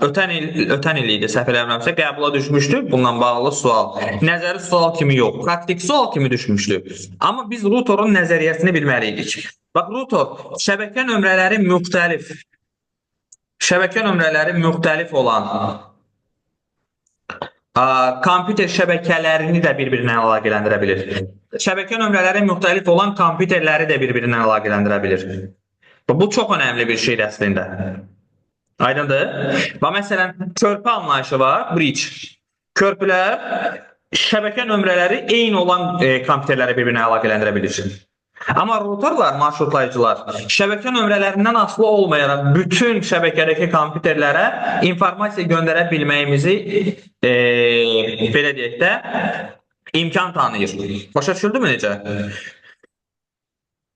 Ötən il idi, səhv eləmirəmsə, qəbula düşmüşdü. Bununla bağlı sual. Nəzəri sual kimi yox, praktik sual kimi düşmüşdü. Amma biz rotorun nəzəriyyəsini bilməliydik. Bax, rotor, şəbəkə nömrələri müxtəlif olan kompüter şəbəkələrini də bir-birinə əlaqələndirə bilir. Şəbəkə nömrələri müxtəlif olan kompüterləri də bir-birinə əlaqələndirə bilir. Bu çox önəmli bir şeydir əslində. Aydındır? Məsələn, körpü anlayışı var, bridge. Körpülər şəbəkə nömrələri eyni olan kompüterləri bir-birinə əlaqələndirə bilir. Amma rotorlar, marşrutlayıcılar şəbəkə nömrələrindən asılı olmayaraq bütün şəbəkədəki kompüterlərə informasiya göndərə bilməyimizi belə deyək də imkan tanıyır. Başa düşüldü mü necə?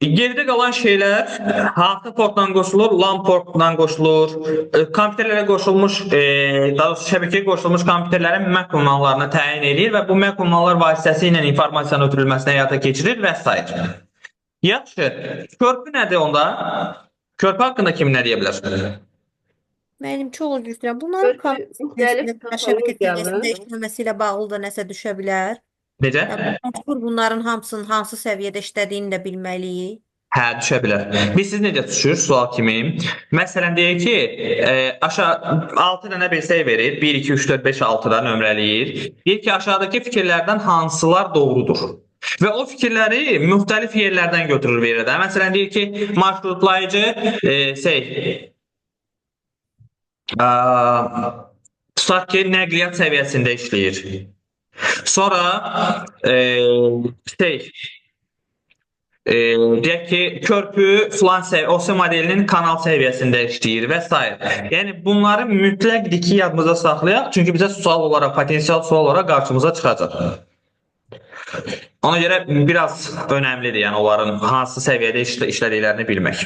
Geridə qalan şeylər hansı portdan qoşulur? LAN portdan qoşulur. Kompüterlərə qoşulmuş, daha doğrusu şəbəkəyə qoşulmuş kompüterlərin MAC ünvanlarını təyin edir və bu MAC ünvanlar vasitəsilə informasiyanın ötürülməsini həyata keçirir və s. Yaxşı, körpü nədir onda? Körpü haqqında kim nə deyə bilər? Mənim çox üzrə. Bunların şəbəkə səviyyəsində işləməsi ilə bağlı da nəsə düşə bilər. Necə? Məcbur bunların hamısının hansı səviyyədə işlədiyini də bilməliyik. Hə, düşə bilər. Biz siz necə düşür sual kimi? Məsələn, deyək ki, aşağı 6 dənə bilsək verir. 1, 2, 3, 4, 5, 6-da nömrələyir. Deyək ki, aşağıdakı fikirlərdən hansılar doğrudur? Və o fikirləri müxtəlif yerlərdən götürür verir də. Məsələn, deyək ki, marşrutlayıcı tutaq ki, nəqliyyat səviyyəsində işləyir. Sonra deyək ki, körpü filan OS modelinin kanal səviyyəsində işləyir və s. Yəni, bunları mütləqdir ki, yadımıza saxlayaq. Çünki bizə sual olaraq, potensial sual olaraq qarşımıza çıxacaq. Ona görə biraz önəmlidir, yəni onların hansı səviyyədə işlədiklərini bilmək.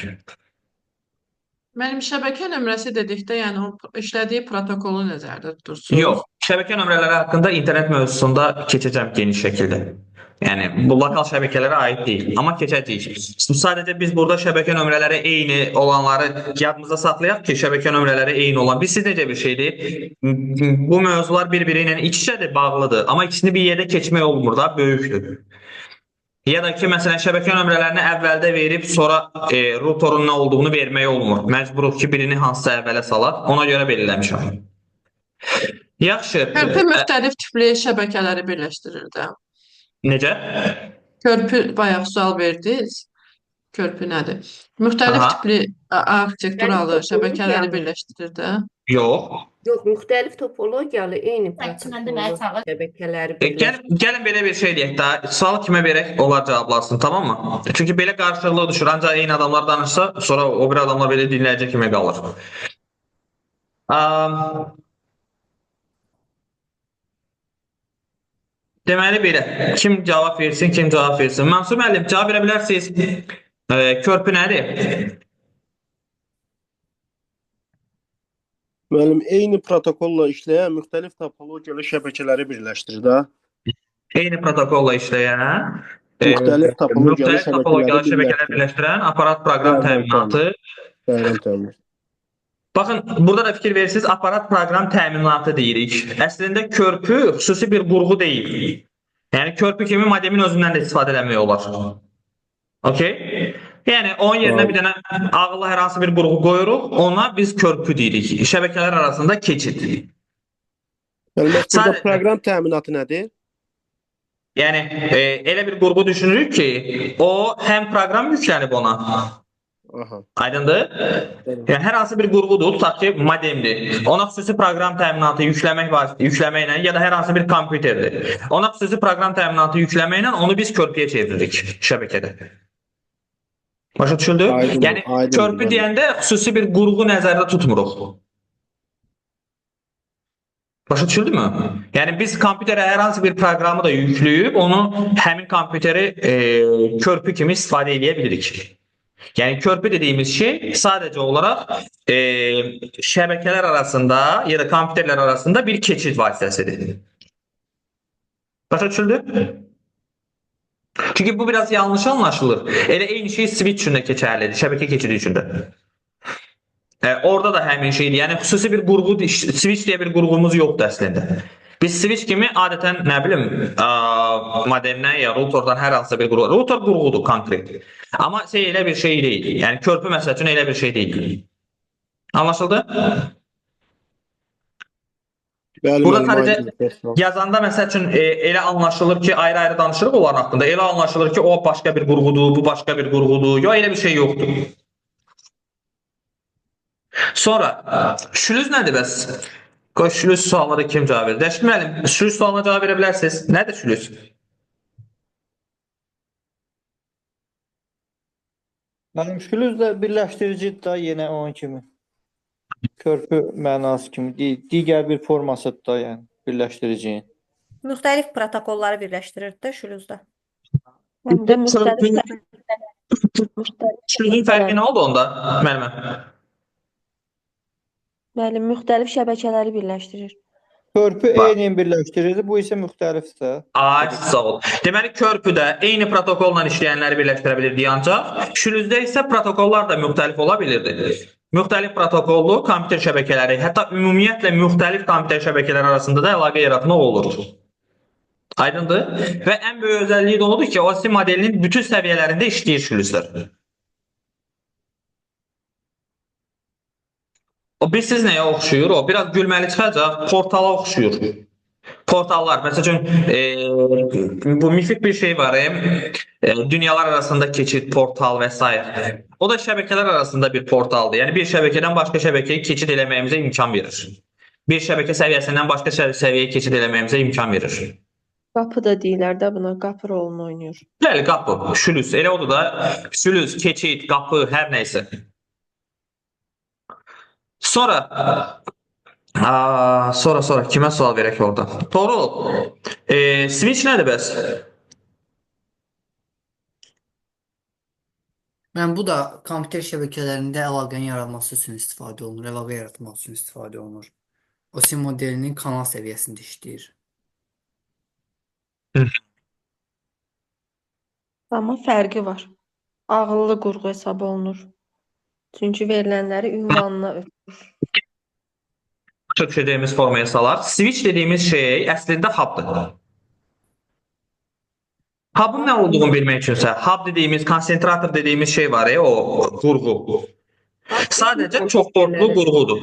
Mənim şəbəkə nömrəsi dedikdə, yəni o işlədiyi protokolu nəzərdə tutursunuz? Yox, şəbəkə nömrələri haqqında internet mövzusunda keçəcəm geniş şəkildə. Yəni, bu lokal şəbəkələrə aid deyil, amma keçəcəyik. Sadəcə biz burada şəbəkə nömrələri eyni olanları yadımıza saxlayaq ki, şəbəkə nömrələri eyni olan. Biz siz necə bir şeydir? Bu mövzular bir-biri ilə iç-içədir, bağlıdır, amma ikisini bir yerdə keçmək olmur da, böyükdür. Ya da ki, məsələn, şəbəkə nömrələrini əvvəldə verib, sonra rotorun nə olduğunu vermək olmur. Məcburuq ki, birini hansısa əvvələ salaq, ona görə belirləmişəm. Yaxşı. Körpü müxtəlif tipli şəbəkələri birləşdirir də. Necə? Körpü, bayaq sual verdiniz. Körpü nədir? Müxtəlif tipli arxitekturalı şəbəkələri birləşdirir də. Yox. Yox, müxtəlif topologiyalı eyni şəbəkələri birləşdirir. Gəlin belə bir şey deyək də, sual kimə verək, onlar cavablasın, tamam mı? Çünki belə qarşılıqlı düşür, ancaq eyni adamlar danışsa, sonra o bir adamlar belə dinləyəcək kimi qalır. Deməli belə, kim cavab versin, kim cavab versin. Mansur müəllim, cavab verə bilərsiniz. Körpü nədir? Müəllim, eyni protokolla işləyən müxtəlif topologiyalı şəbəkələri birləşdirir də. Eyni protokolla işləyən müxtəlif topologiyalı şəbəkələri birləşdirən aparat proqram təminatı. Baxın, burada da fikir verirsiniz, aparat proqram təminatı deyirik. Əslində körpü xüsusi bir qurğu deyil. Yəni körpü kimi modemin özündən də istifadə eləmək olar. Okey? Yəni onun yerinə bir dənə ağıllı hər hansı bir qurğu qoyuruq, ona biz körpü deyirik. Şəbəkələr arasında keçid. Burada Sadəcə proqram təminatı nədir? yəni elə bir qurğu düşünürük ki, o həm proqram yüklənib ona. Aha. Aydındır? Yəni hər hansı bir qurğudur, tutaq ki, modemdir. Ona xüsusi proqram təminatı yükləməklə ya da hər hansı bir kompüterdir. Ona xüsusi proqram təminatı yükləməklə onu biz körpüyə çeviririk şəbəkədə. Başa düşüldü? Yəni körpü deyəndə xüsusi bir qurğu nəzərdə tutmuruq. Başa düşüldümü? Yəni biz kompüterə hər hansı bir proqramı da yükləyib onu həmin kompüteri körpü kimi istifadə edə bilirik. Yəni körpü dediyimiz şey sadəcə olaraq şəbəkələr arasında ya da kompüterlər arasında bir keçid vasitəsidir. Başa düşüldü? Çünki bu biraz yanlış anlaşılır. Elə eyni şey switch üçün də keçərlidir, şəbəkə keçidi üçün də. Orada da həmin şeydir. Yəni xüsusi bir qurğu, switch deyə bir qurğumuz yoxdur əslində. Biz switch kimi adətən nə bilim modemdən ya routerdan hər hansı bir qurğu. Router qurğudur konkret. Amma elə bir şey deyil. Yəni körpü məsəl üçün elə bir şey deyil. Anlaşıldı? Burada sadəcə yazanda məsəl üçün elə anlaşılır ki, ayrı-ayrı danışırıq onların haqqında. Elə anlaşılır ki, o başqa bir qurğudur, bu başqa bir qurğudur. Yox, elə bir şey yoxdur. Sonra şülüz nədir bəs? Qoy şülüz suallara kim cavab verir? Dəşkin müəllim, şülüz sualına cavab verə bilərsiniz. Nədir şülüz? Mənim şülüz də birləşdiricidir da yenə onun kimi. Körpü mənası kimi digər bir formasıdır da yəni birləşdiricinin. Müxtəlif protokolları birləşdirir də şülüzdə. Şülüzün fərqi nə oldu onda müəllimə? Müəllim, müxtəlif şəbəkələri birləşdirir. Körpü eyni birləşdirir, bu isə müxtəlifdir. Ay, sağ ol. Deməli, körpüdə eyni protokolla işləyənləri birləşdirə bilirdik ancaq, şülüzdə isə protokollar da müxtəlif ola bilirdi. Müxtəlif protokollu kompüter şəbəkələri, hətta ümumiyyətlə müxtəlif kompüter şəbəkələr arasında da əlaqə yaratmaq olur. Aydındır? Və ən böyük özəlliyi də odur ki, OSI modelinin bütün səviyyələrində işləyir şülüzlər. O bilirsiniz nəyə oxşuyur? O biraz gülməli çıxacaq, portala oxşuyur. Portallar, məsəl üçün bu mifik bir şey var, dünyalar arasında keçid, portal və s. O da şəbəkələr arasında bir portaldır. Yəni bir şəbəkədən başqa şəbəkəyə keçid eləməyimizə imkan verir. Bir şəbəkə səviyyəsindən başqa səviyyəyə keçid eləməyimizə imkan verir. Qapı da deyirlər də buna, qapı rolunu oynayır. Bəli, qapı, şülüz. Elə odur da, şülüz, keçid, qapı, hər nəysə. Sonra kimə sual verək orada? Toğrul, switch nədir bəs? Bu da kompüter şəbəkələrində əlaqənin yaranması üçün istifadə olunur, əlaqə yaratmaq üçün istifadə olunur. OSI modelinin kanal səviyyəsində işləyir. Amma fərqi var. Ağıllı qurğu hesab olunur. Çünki verilənləri ünvanına ötürür. Çox dediğimiz formaya salar. Switch dediğimiz şey əslində hub'dır. Hub'un nə olduğunu bilmək üçünsə, hub dediğimiz, konsentrator dediğimiz şey var ya, o qurğu. Sadəcə çox portlu qurğudur.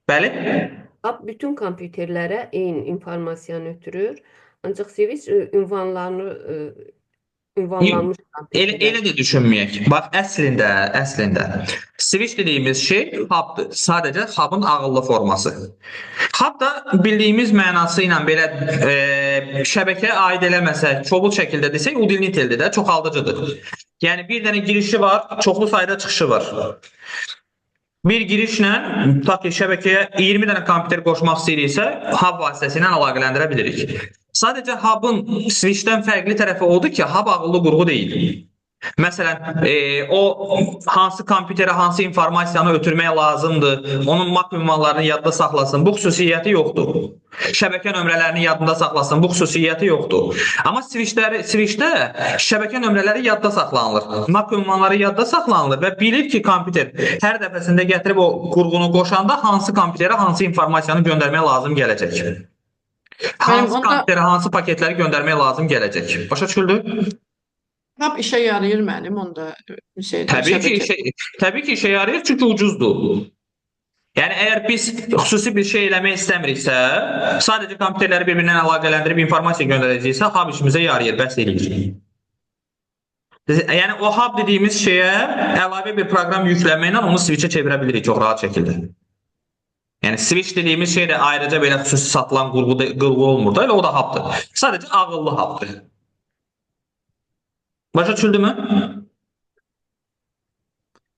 Bəli? Hub bütün kompüterlərə eyni informasiyanı ötürür. Ancaq switch ünvanlanmış kompüterlər. Elə də düşünməyək. Bax, əslində switch dediyimiz şey hub'dır. Sadəcə hub'un ağıllı forması. Hub da bildiyimiz mənası ilə belə şəbəkəyə aid eləməsək, kobud şəkildə desək, utility-dir də, çoxaldıcıdır. Yəni bir dənə girişi var, çoxlu sayda çıxışı var. Bir girişlə, tutaq ki, şəbəkəyə 20 dənə kompüter qoşmaq istəyiriksə, hub vasitəsilə əlaqələndirə bilirik. Sadəcə hub'un switchdən fərqli tərəfi odur ki, hub ağıllı qurğu deyil. Məsələn, o hansı kompüterə hansı informasiyanı ötürmək lazımdır, onun MAC ünvanlarını yadda saxlasın, bu xüsusiyyəti yoxdur. Şəbəkə nömrələrini yadında saxlasın, bu xüsusiyyəti yoxdur. Amma switchdə şəbəkə nömrələri yadda saxlanılır, MAC ünvanları yadda saxlanılır və bilir ki, kompüter hər dəfəsində gətirib o qurğunu qoşanda hansı kompüterə hansı informasiyanı göndərmək lazım gələcək. Hansı kompüterə hansı paketləri göndərmək lazım gələcək. Başa düşüldü? Hub işə yarayır mənim onda şəbəkə. Təbii ki işe yarayır çünkü ucuzdur. Yani eğer biz xüsusi bir şey eləmək istəmiriksə, sadece kompüterləri birbirindən əlaqələndirib informasiya göndərəcəksə, hub işimizə yarayır, bəs eləyir. Yani o hub dediğimiz şeye əlavə bir program yükləməklə onu switch'e çevirə bilirik çox rahat şəkildə. Yani switch dediğimiz şey de ayrıca belə xüsusi satılan qurğu olmur da, elə o da hub'dır. Sadece ağıllı hub'dır. Başa düşüldü mü?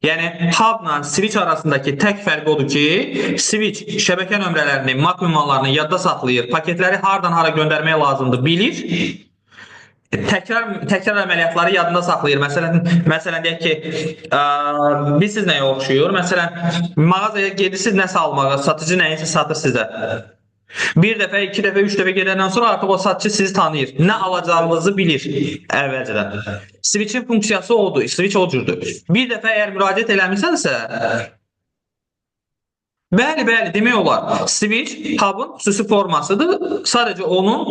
Yani hub'la switch arasındaki tek fark odur ki, switch şəbəkə nömrələrini, MAC ünvanlarını yadda saxlayır, paketləri hardan hara göndərmək lazımdır bilir. Təkrar əməliyyatları yadında saxlayır. Məsələn deyək ki, bilirsiniz nəyə oxşuyur? Məsələn, mağazaya gedirsiniz nəsə almağa, satıcı nəyisə satır sizə. Bir dəfə, iki dəfə, üç dəfə gedəndən sonra artıq o satıcı sizi tanıyır. Nə alacağınızı bilir əvvəlcədən. Switch'in funksiyası odur, switch o cürdür. Bir dəfə əgər müraciət eləmirsənsə, bəli, demək olar. Switch hub'ın xüsusi formasıdır. Sadəcə onun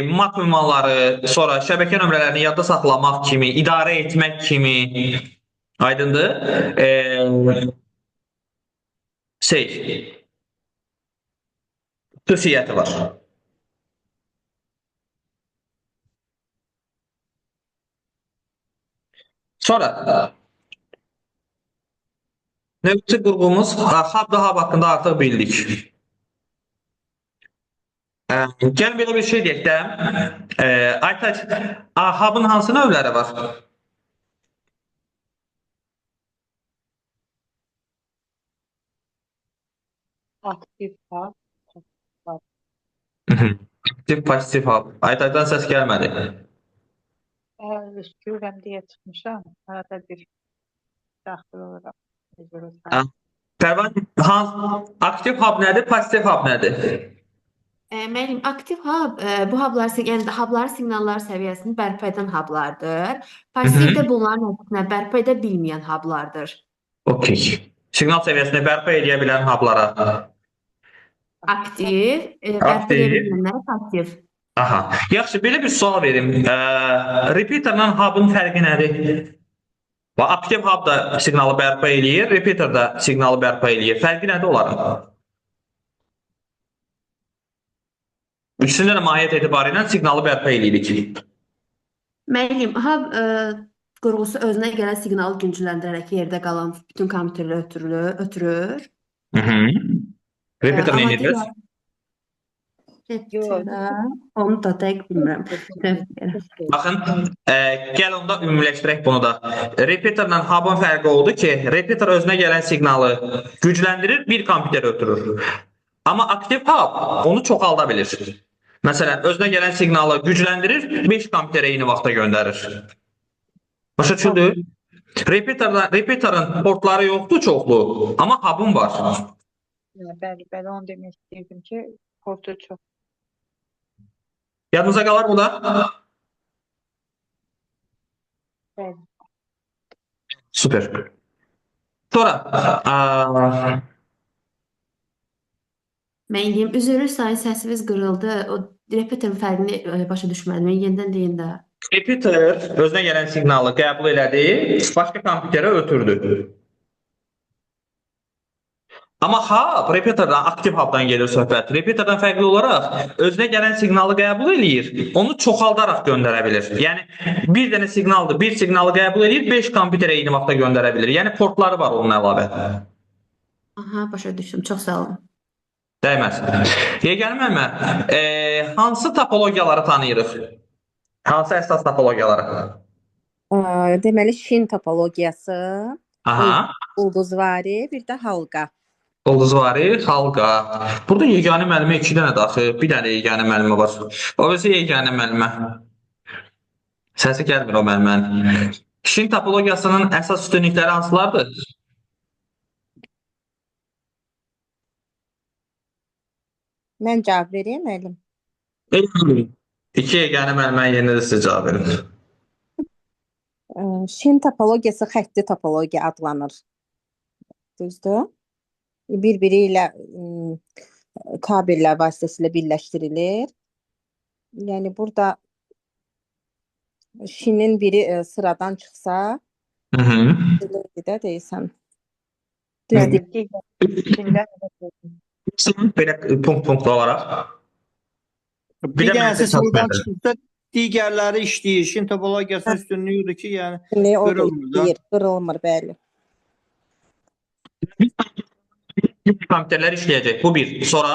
MAC ünvanları, sonra şəbəkə nömrələrini yadda saxlamaq kimi, idarə etmək kimi, aydındır, xüsusiyyəti var. Sonra növbəti qurğumuz hub haqqında artıq bildik. Gəlin belə bir şey deyək də, Aytaç, hub'ın hansı növləri var? Aktiv hub. Aktiv, pasiv hub. Aytaçdan səs gəlmədi. Üskürəm deyə çıxmışam. Arada bir daxil olaraq. Pərvan, aktiv hub nədir, pasiv hub nədir? Müəllim, aktiv hub bu hublar, yəni hublar siqnallar səviyyəsini bərpa edən hublardır. Pasiv də bunların əksinə bərpa edə bilməyən hublardır. Okey. Siqnal səviyyəsini bərpa edə bilən hublara aktiv, bərpa edə bilməyənlərə pasiv. Aha. Yaxşı, belə bir sual verim. Repeaterlə hub'ın fərqi nədir? Aktiv hub da siqnalı bərpa eləyir, repeater da siqnalı bərpa eləyir. Fərqi nədir onların? Üçündə də mahiyyət etibarı siqnalı bərpa eləyirik. Müəllim, hub qurğusu özünə gələn siqnalı güncləndirərək yerdə qalan bütün kompüterləri ötürür. Repeater nə edir? Onu da dəqiq bilmirəm. Baxın, gəl onda ümumiləşdirək bunu da. Repeaterlə hub'ın fərqi oldu ki, repeater özünə gələn siqnalı gücləndirir, bir kompüter ötürür. Amma aktiv hub onu çoxalda bilir. Məsələn, özünə gələn siqnalı gücləndirir, 5 kompüterə eyni vaxtda göndərir. Başa düşüldü? Repeaterın portları yoxdur çoxlu, amma hub'ın var. Bəli, onu demək istəyirdim ki, portu çox. Yadınıza qalar bu da? Bəli. Süper. Sonra Müəllim, üzrü sayın səsiniz qırıldı. O repeaterin fərqini başa düşmədim. Yenidən deyin də. Repeater özünə gələn siqnalı qəbul elədi, başqa kompüterə ötürdü. Amma hub, repeaterdan, aktiv hub'dan gelir söhbət. Repeaterdan fərqli olaraq özünə gələn siqnalı qəbul eləyir, onu çoxaldaraq göndərə bilir. Yəni, bir dənə siqnaldır, bir siqnalı qəbul eləyir, 5 kompüterə eyni vaxtda göndərə bilir. Yəni, portları var onun əlavə. Aha, başa düşdüm. Çox sağ olun. Dəyməz. Yeganə müəllimə, hansı topologiyaları tanıyırıq? Hansı əsas topologiyaları? Deməli, şin topologiyası, Aha. ulduzvari, bir də halqa. Ulduzvari, halqa. Burada yeganə müəllimə 2 dənədir axı. Bir dənə yeganə müəllimə var. O birisi yeganə müəllimə. Səsi gəlmir o müəllimənin. Şin topologiyasının əsas üstünlükləri hansılardır? Mən cavab vereyim, müəllim. 2 yeganə müəllimə yerinə də sizə cavab verin. Şin topologiyası xətti topologiya adlanır. Düzdür? Bir-biri ilə kabellər vasitəsilə birləşdirilir. Yəni burada şinin biri sıradan çıxsa, Hı -hı. elədir də deyirsən. Bəli, Düzdür. şinlər Belə punkt olaraq. Bir də dənəsi mənfi sıradan çalışmadır. çıxırsa, digərləri işləyir. Şin topologiyasının üstünlüyüdür ki, yəni O da qırılmır da. işləyir, qırılmır, bəli. Kompüterlər işləyəcək. Bu bir. Sonra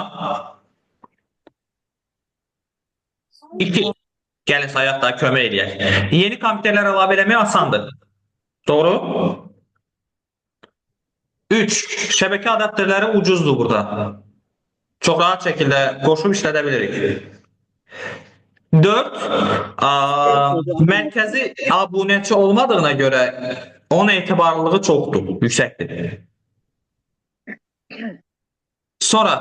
2. Gəlin sayaq da kömək eləyək. Yeni kompüterlər əlavə eləmək asandır. Doğru? 3. Şəbəkə adapterləri ucuzdur burada. Çox rahat şəkildə qoşub işlədə bilirik. 4. Mərkəzi abunəçi olmadığına görə onun etibarlılığı çoxdur, yüksəkdir. Sonra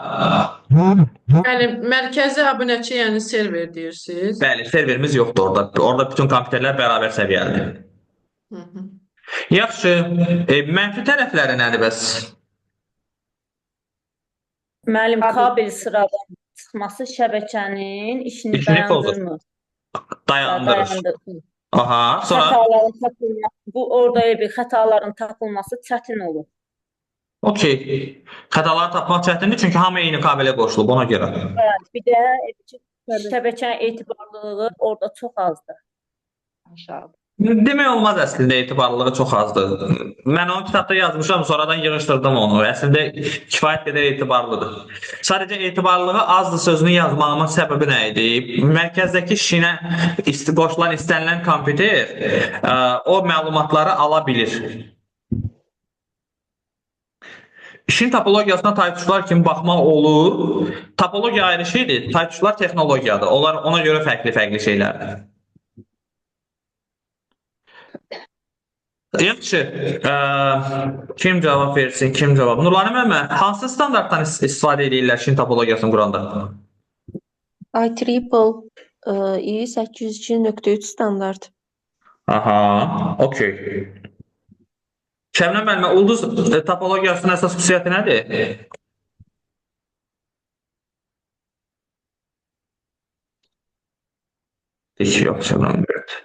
Yəni mərkəzi abunəçi, yəni server deyirsiniz. bəli, serverimiz yoxdur orada. Orada bütün kompüterlər bərabər səviyyəlidir. Yaxşı, mənfi tərəfləri nədir bəs? Müəllim, kabel sıradan çıxması şəbəkənin işini İşini pozur. dayandırmır. Dayandırır. Dayandırır. Aha, sonra Xətaların tapılması, bu orada bir xətaların tapılması çətin olur. okey. Xətaları tapmaq çətindir çünki hamı eyni kabelə qoşulub ona görə. Bəli, bir də şəbəkənin etibarlılığı orada çox azdır. aşağı. Demək olmaz əslində etibarlılığı çox azdır. Mən onu kitabda yazmışam, sonradan yığışdırdım onu. Əslində kifayət qədər etibarlıdır. Sadəcə etibarlılığı azdır sözünü yazmağımın səbəbi nə idi? Mərkəzdəki şinə qoşulan istənilən kompüter o məlumatları ala bilir. İşin topologiyasına taytuşlar kimi baxmaq olur. Topologiya ayrı şeydir, taytuşlar texnologiyadır. Onlar ona görə fərqli şeylərdir. Yaxşı, kim cavab versin, kim cavab? Nurlani müəllimə, hansı standartdan istifadə edirlər şin topologiyasını quranda? IEEE 802.3 standart. Aha, okey. Şəbnəm müəllimə, ulduz topologiyasının əsas xüsusiyyəti nədir? Heç yox, Şəbnəm müəllimə.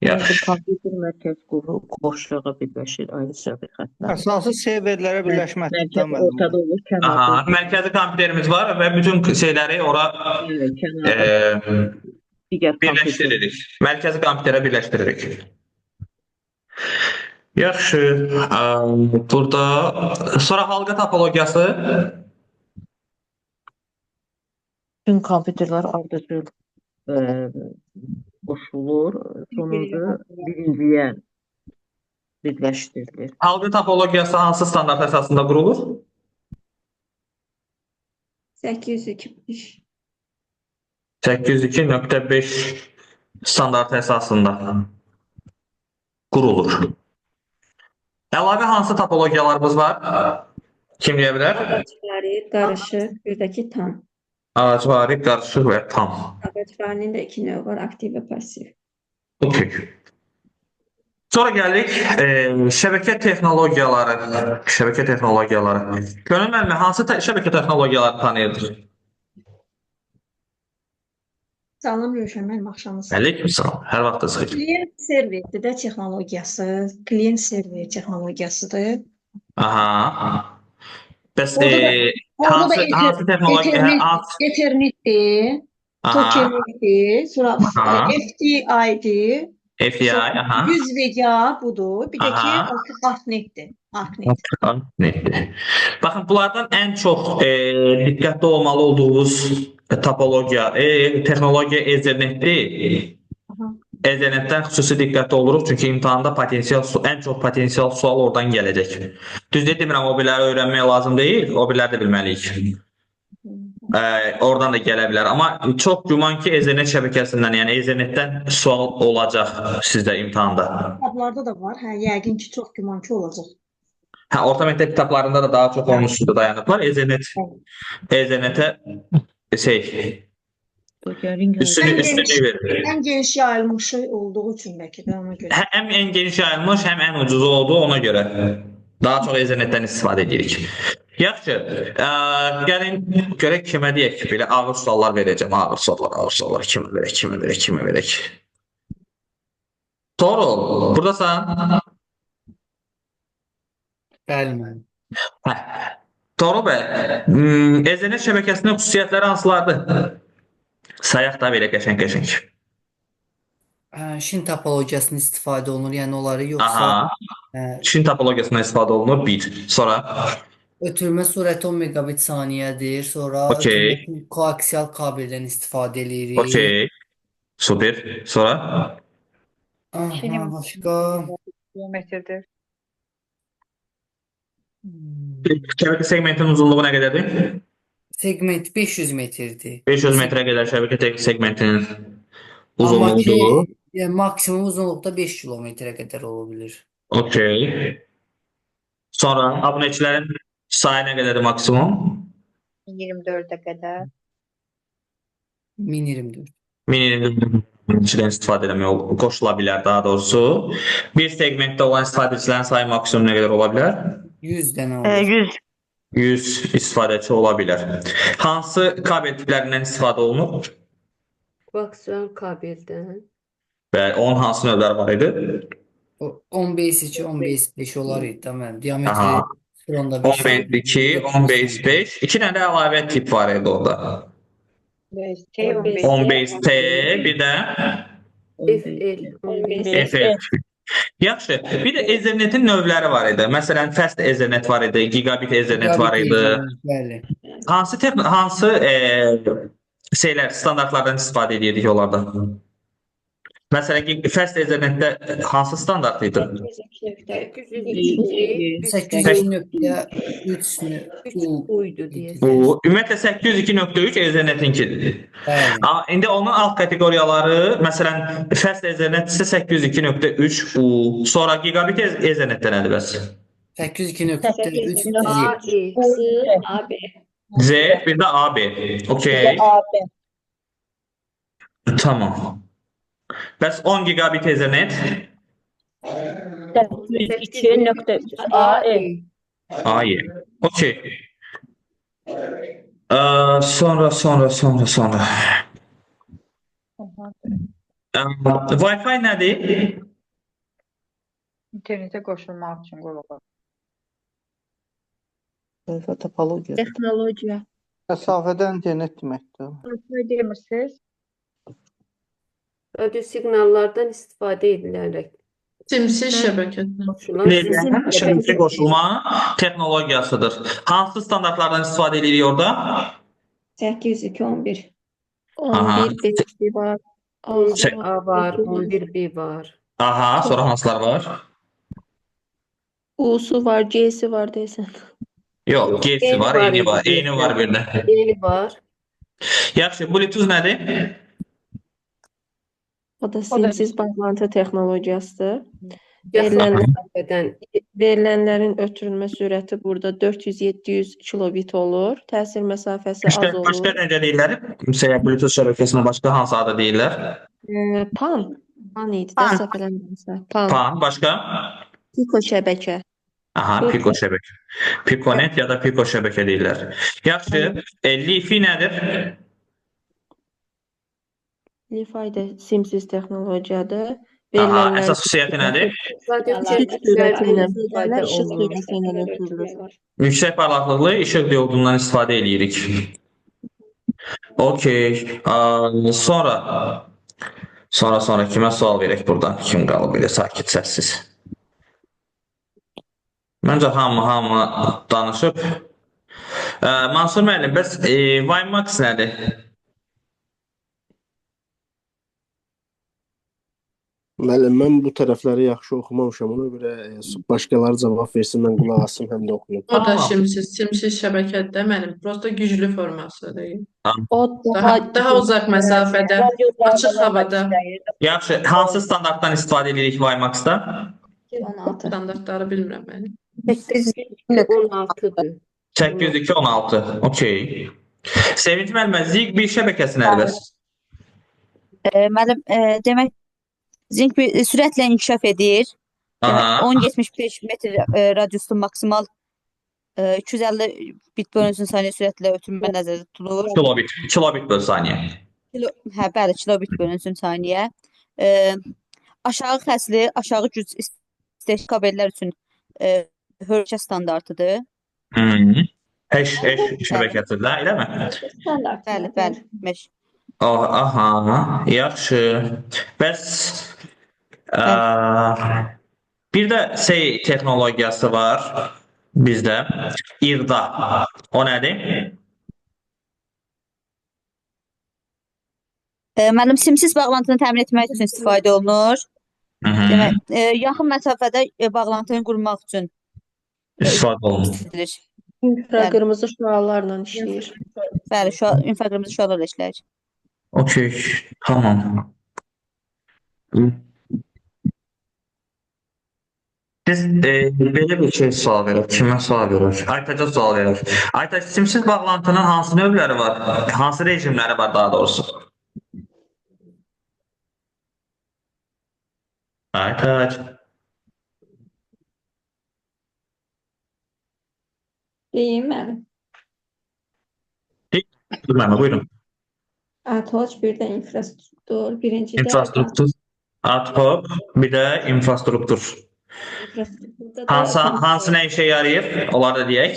Yaxşı. Kompüter mərkəz qoşluğa birləşir ayrı şəbəkələr. Əsası serverlərə birləşməkdir. Ortada olur, kənarda. Aha, mərkəzi kompüterimiz var və bütün şeyləri ora birləşdiririk. Mərkəzi kompüterə birləşdiririk. Yaxşı, burada sonra halqa topologiyası. Bütün kompüterlər ardıcıl qoşulur, sonunda birinciyə birləşdirilir. Halqa topologiyası hansı standart əsasında qurulur? 802.5. 802.5 standart əsasında qurulur. Əlavə hansı topologiyalarımız var? Kim deyə bilər? Ağaçvari, qarışıq, bir də ki tam. Ağaçvari, qarışıq və tam. Ağaçvarinin də iki növü var, aktiv və pasiv. Okay. Sonra gəlirik şəbəkə texnologiyaları. Gönül müəllimə, hansı şəbəkə texnologiyaları tanıyırdıq? Salam Rövşən, mənim axşamınız. Əleyküm salam, hər vaxtınız xeyir. Klient serverdir də texnologiyası, klient server texnologiyasıdır. Aha. Bəs Orada da hansı texnologiya? Ethernetdir, tokenlikdir, sonra FDI-dir. FDI, aha. 100 VGA budur, bir də ki ARPANET-dir. ARPANET-dir. Baxın, bunlardan ən çox diqqətli olmalı olduğunuz topologiya, texnologiya Ethernet-dir. Ethernetdən xüsusi diqqətli oluruq, çünki imtahanda ən çox potensial sual oradan gələcək. Düzdür demirəm, o birləri öyrənmək lazım deyil, o birləri də bilməliyik. Oradan da gələ bilər. Amma çox güman ki, Ethernet şəbəkəsindən, yəni Ethernetdən sual olacaq sizdə imtahanda. Kitablarda da var, yəqin ki, çox güman ki, olacaq. Orta məktəb kitablarında da daha çox onun üstündə dayanıblar. Ethernetə üstünlük verir. Ən geniş yayılmış olduğu üçün bəlkə də ona görə. Həm ən geniş yayılmış, həm ən ucuzu olduğu ona görə. Daha çox Ethernetdən istifadə edirik. Yaxşı. Gəlin görək kimə deyək ki, belə ağır suallar verəcəm. Ağır suallar. Kimə verək. Toğrul, buradasan? Bəli müəllim. Toğrul bəy, Ethernet şəbəkəsinin xüsusiyyətləri hansılardır? Sayaq da belə qəşəng. Şin topologiyasından istifadə olunur, yəni onları yoxsa Aha. Şin topologiyasından istifadə olunur. 1. Sonra ötürmə sürəti 10 megabit saniyədir. Sonra Okey. ötürmə koaksial kabeldən istifadə edirik. okey. Super. Sonra Aha, başqa Kilometrdir. şəbəkə segmentinin uzunluğu nə qədərdir? segment 500 metrdir. 500 metrə qədər şəbəkə segmentinin Amma ki, uzunluğu. yəni maksimum uzunluqda 5 kilometrə qədər ola bilər. Okey. Sonra abunəçilərin sayı nə qədərdir maksimum? 24-ə qədər. 1024. Abunəçidən istifadə eləmək qoşula bilər daha doğrusu. Bir segmentdə olan istifadəçilərin sayı maksimum nə qədər ola bilər? 100 dənə olur. 100 istifadəçi ola bilər. Hansı kabel tiplərindən istifadə olunur? Koaksial kabeldən. Və onun hansı növləri var idi? 10 base 2, 10 base 5 olar idi da mənim. Diametri Aha. 10'da 10 base 2, 10 base 5. 2 dənə də əlavə tip var idi orada. 10 base T, bir də FL. Yaxşı. Bir də Ethernetin növləri var idi. Məsələn, Fast Ethernet var idi, Gigabit Ethernet var idi. Bəli. Hansı standartlardan istifadə edirdik onlarda? Məsələn, Fast Ethernetdə hansı standart idi? 802.3 uydu deyəsən. Bu ümumiyyətlə 802.3 Ethernetinkidir. Bəli. İndi onun alt kateqoriyaları, məsələn, Fast Ethernet isə 802.3 U, sonra Gigabit Ethernet nədir bəs? 802.3 AB. Z, bir də AB. Okey. Tamam. Bəs 10 gigabit Ethernet? 802.3 AE. AE. Okey. Sonra. Wi-Fi nədir? İnternetə qoşulmaq üçün qurulur. Topologiya. Texnologiya. Məsafədən internet deməkdir. Wi-Fi demirsiniz? Radio siqnallardan istifadə edilərək. Simsiz şəbəkədən. Şəbəkə qoşulma texnologiyasıdır. Hansı standartlardan istifadə edirik orada? 802.11. Aha. 11.5 var. A var, 11B var. Aha, sonra hansılar var? U'su var, C'si var desen. Yox, G'si var, E'ni var. E'ni var bir də. E'ni var. Yaxşı, Bluetooth nədir? O da simsiz bağlantı texnologiyasıdır. Məsafədən. Verilənlərin ötürülmə sürəti burada 400-700 kilobit olur. Təsir məsafəsi az olur. Başqa necə deyirlər? Bluetooth şəbəkəsinə başqa hansı adı deyirlər? PAN. PAN idi də səhv eləmirəmsə. PAN, başqa? Pico şəbəkə. Aha, Pico şəbəkə. Piconet ya da Pico şəbəkə deyirlər. Yaxşı, Li-Fi nədir? Li-Fi də simsiz texnologiyadır. Aha, əsas xüsusiyyəti nədir? Yüksək parlaqlıqlı işıq diodundan istifadə edirik. Okey. Sonra kimə sual verək buradan? Kim qalıb belə sakit, səssiz? Məncə hamı danışıb. Mansur müəllim, bəs WiMAX nədir? Müəllim, mən bu tərəfləri yaxşı oxumamışam. Ona görə başqaları cavab versin, mən qulaq asım, həm də oxuyum. O da simsiz şəbəkədə mənim. Prosta güclü formasıdır. O Daha uzaq məsafədə, açıq havada. Yaxşı, hansı standartdan istifadə edirik WiMAX-da? Standartları bilmirəm mənim. 802.16'dır. 802.16. Okey. Sevinç müəllimə, Zigbee şəbəkəsi nədir bəs? Müəllim, demək Zigbee sürətlə inkişaf edir. 10-75 metr radiuslu maksimal 250 bit bölünsün saniyə sürətlə ötürülmə nəzərdə tutulur. Kilobit böl saniyə. Bəli, kilobit bölünsün saniyə. Aşağı xəttli, aşağı güc istehkam kabellər üçün hörgə standartıdır. H şəbəkəsində, eləmi? Bəli, bəli. Mesh. Aha, yaxşı. Bəs bir də texnologiyası var bizdə. İRDA. O nədir? Müəllim, simsiz bağlantını təmin etmək üçün istifadə olunur. Demək, yaxın məsafədə bağlantını qurmaq üçün istifadə olunur. İnfraqırmızı şüalarla işləyir. Bəli, infraqırmızı şüalarla işləyir. Okey, tamam. Biz belə bir şey sual verək. Kimə sual verək? Aytaca sual verək. Aytac, simsiz bağlantının hansı növləri var? Hansı rejimləri var daha doğrusu? Aytac. Deyim mən. Buyurun. Ad hoc, bir də infrastruktur. Birincidə İnfrastruktur. Ad hoc, bir də infrastruktur. Hansı nə işə yarayır? Onları da deyək.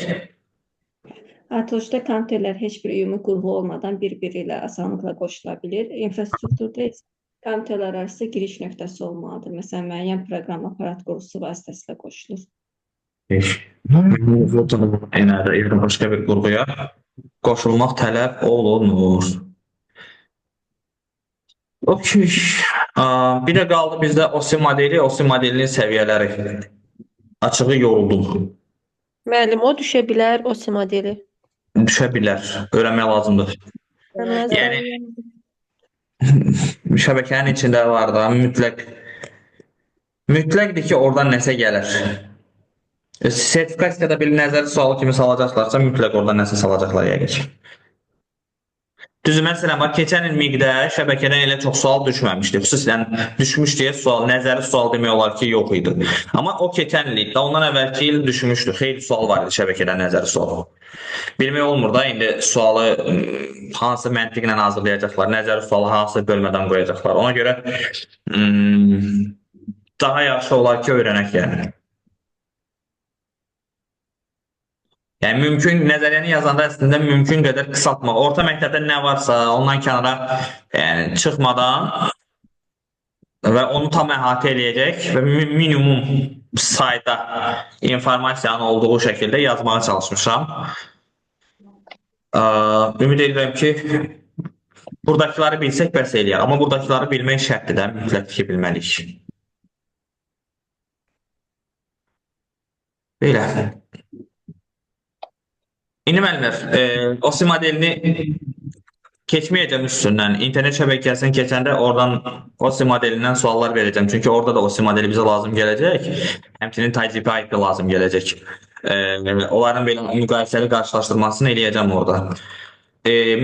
Ad hocda konteynerlər heç bir ümumi qurğu olmadan bir-biri ilə asanlıqla qoşula bilir. İnfrastrukturda isə konteynerlər arası giriş nöqtəsi olmalıdır. Məsələn, müəyyən proqram aparat qurğusu vasitəsilə qoşulur. Yenə başqa bir qurğuya qoşulmaq tələb olunur. Okey. Bir də qaldı bizdə OSI modeli, OSI modelinin səviyyələri. Açığı yoruldum. Müəllim, o düşə bilər, OSI modeli. Düşə bilər. Öyrənmək lazımdır. Yəni şəbəkənin içində var da mütləqdir ki, oradan nəsə gəlir. Sertifikasiyada bir nəzəri sualı kimi salacaqlarsa mütləq oradan nəsə salacaqlar yəqin. Düzü, məsələn, keçən il MİQ-də şəbəkədən elə çox sual düşməmişdi. Xüsusən düşmüş deyə nəzəri sual demək olar ki, yox idi. Amma o keçən il idi. Ondan əvvəlki il düşmüşdü. Xeyli sual var idi şəbəkədən nəzəri sual. Bilmək olmur da, indi sualı hansı məntiqlə hazırlayacaqlar, nəzəri sualı hansı bölmədən qoyacaqlar. Ona görə daha yaxşı olar ki, öyrənək yəni. Yəni, mümkün, nəzəriyyəni yazanda əslində mümkün qədər qısaltmaq. Orta məktəbdə nə varsa, ondan kənara çıxmadan və onu tam əhatə eləyəcək və minimum sayda informasiyanın olduğu şəkildə yazmağa çalışmışam. Ümid edirəm ki, buradakiları bilsək bəs eləyər. Amma buradakiları bilmək şərtdir də, mütləq ki, bilməliyik. Belə. İndi müəllimlər, OSI modelini keçməyəcəm üstündən. İnternet şəbəkəsini keçəndə oradan OSI modelindən suallar verəcəm. Çünki orada da OSI modeli bizə lazım gələcək. Həmçinin TCP IP lazım gələcək. Onların belə müqayisəli qarşılaşdırmasını eləyəcəm orada.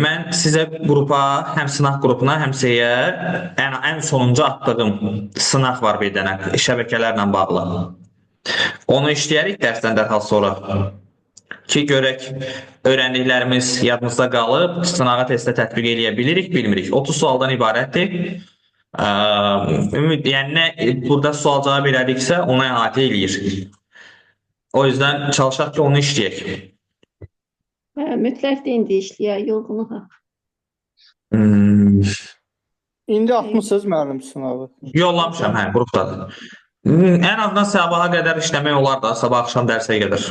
Mən sizə qrupa, həm sınaq qrupuna, həm səyə ən sonuncu atdığım sınaq var bir dənə şəbəkələrlə bağlı. Onu işləyərik dərsdən dərhal sonra. Ki, görək, öyrəndiklərimiz yadımızda qalıb, sınağa testə tətbiq eləyə bilirik, bilmirik. 30 sualdan ibarətdir. Yəni, burada sual cavab elədiksə, ona əhatə eləyir. O yüzden çalışaq ki, onu işləyək. Mütləq də indi işləyək, yorğunluq. İndi atmışsınız müəllim sınavı. Yollamışam, qrupdadır. Ən azından sabaha qədər işləmək olar da, sabah axşam dərsə qədər.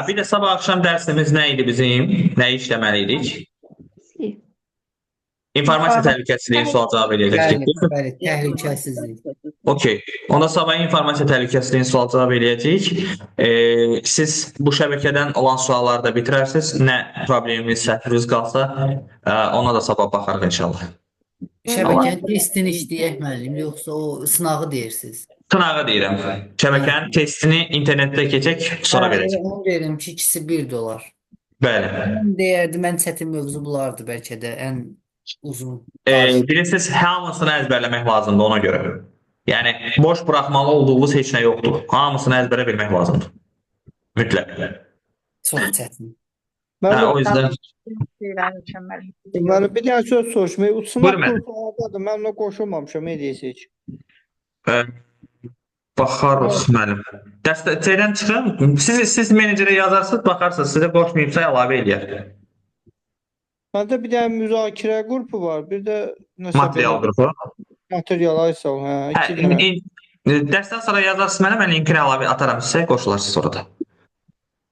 Bir də sabah axşam dərsimiz nə idi bizim? Nəyi işləməliydik? İnformasiya təhlükəsizliyi sual cavab eləyəcəkdik. Bəli, təhlükəsizlik. Okey. Onda sabah informasiya təhlükəsizliyi sual cavab eləyəcəyik. Siz bu şəbəkədən olan sualları da bitirərsiniz. Nə probleminiz, səhviniz qalsa, ona da sabah baxarıq inşallah. Şəbəkənin testini işləyək müəllim, yoxsa o sınağı deyirsiniz? Sınağı deyirəm. Şəbəkənin testini internetdə keçək, sonra verəcək. Onu deyirəm ki, ikisi $1. Bəli. Mən deyərdim, ən çətin mövzu bulardı bəlkə də, ən uzun. Bilirsiniz, hamısını əzbərləmək lazımdır ona görə. Yəni, boş buraxmalı olduğunuz heç nə yoxdur. Hamısını əzbərə bilmək lazımdır. Mütləq. Çox çətin. O yüzden Müəllim, bir dənə söz soruşmayı. Buyurun Uçmaq müəllim. qrupu hardadır? Mən ona qoşulmamışam, nə deyəsiz? Baxarıq müəllim. Şeydən çıxın. Siz menecerə yazarsınız, baxarsınız. Sizə qoşmayıbsa əlavə eləyər. Məndə bir dənə müzakirə qrupu var, bir də nəsə Material belə qrupu. material ay sağ ol, hə, iki dənə. Dərsdən sonra yazarsınız mənə, mən linkini əlavə ataram sizə, qoşularsınız orada.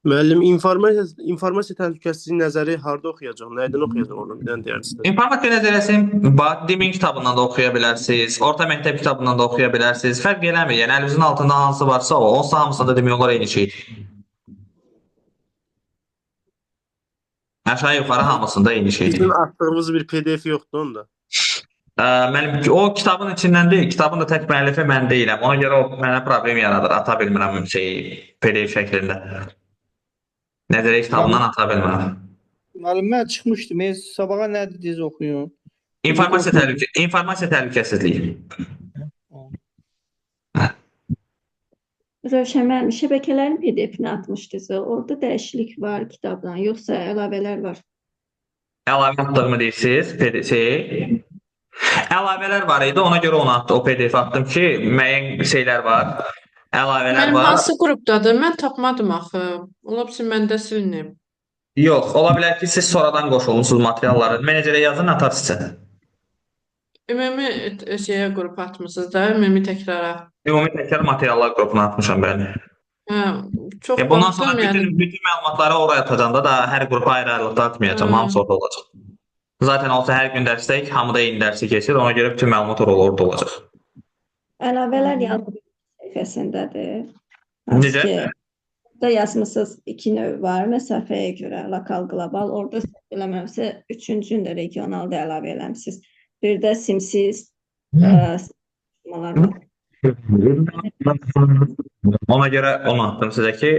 Müəllim, informasiya təhlükəsizliyi nəzəri harda oxuyacaq? Nədən oxuyacaq onu? Bir dənə deyərsiniz. İnformasiya nəzəriyyəsini Dimin kitabından da oxuya bilərsiniz, orta məktəb kitabından da oxuya bilərsiniz. Fərq eləmir. Yəni əlinizin altında hansı varsa o, onsuz hamısında demək olar eyni şeydir. Aşağı yuxarı hamısında eyni şeydir. Bizim atdığımız bir PDF yoxdur onda. Mənim o kitabın içindən deyil, kitabın da tək müəllifi mən deyiləm. Ona görə o mənə problem yaradır. Ata bilmirəm PDF şəklində. Nəzəriyyə kitabından ata bilmirəm. Müəllim, mən çıxmışdım. Sabaha nə dediniz oxuyun. İnformasiya təhlükəsizliyi. Rövşən müəllim, şəbəkələrin PDF-ini atmışdınız. Orada dəyişiklik var kitabdan, yoxsa əlavələr var? Əlavə atdığımı deyirsiniz? Əlavələr var idi, ona görə onu attım. O PDF attım ki, müəyyən şeylər var. Əlavələr Mənim var. hansı qrupdadır? Mən tapmadım axı. Ola bilsin məndə silinib. Yox, ola bilər ki, siz sonradan qoşulmusunuz materialları. Menecerə yazın, atar sizə. Ümumi şeyə qrup atmısınız da, ümumi təkrara. Ümumi təkrar materiallar qrupuna atmışam bəli. Hə, çox Bundan sonra baxdım yəni. bütün məlumatları oraya atacağım da hər qrupa ayrı-ayrılıqda atmayacağım. Hamısı orada olacaq. Zaten olsa hər gün dərsdəyik, hamıda eyni dərsi keçir. Ona görə bütün məlumat orada olacaq. Əlavələr yazılmış səhifəsindədir. Necə? Burada yazmısınız iki növ var. Məsafəyə görə lokal, qlobal. Orada səhv eləmirəmsə, üçüncünü də regional da əlavə eləmisiniz. Bir də simsiz sınırlamalar var. Ona görə onu attım sizə ki,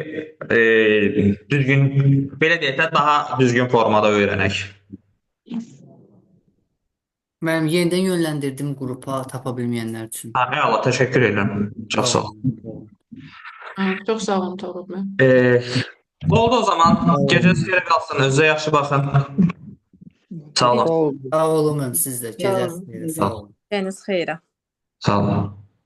düzgün, belə deyək də daha düzgün formada öyrənək. Mən yenidən yönləndirdim qrupa tapa bilməyənlər üçün. Allah, təşəkkür edirəm. Çox sağ olun. Çox sağ olun, Toğrul bəy. Oldu o zaman. Gecəniz xeyrə qalsın. Özünüzə yaxşı baxın. Sağ olun. Sağ olun, siz də. Gecəniz xeyrə. Sağ olun. Dəniz xeyrə. Sağ olun.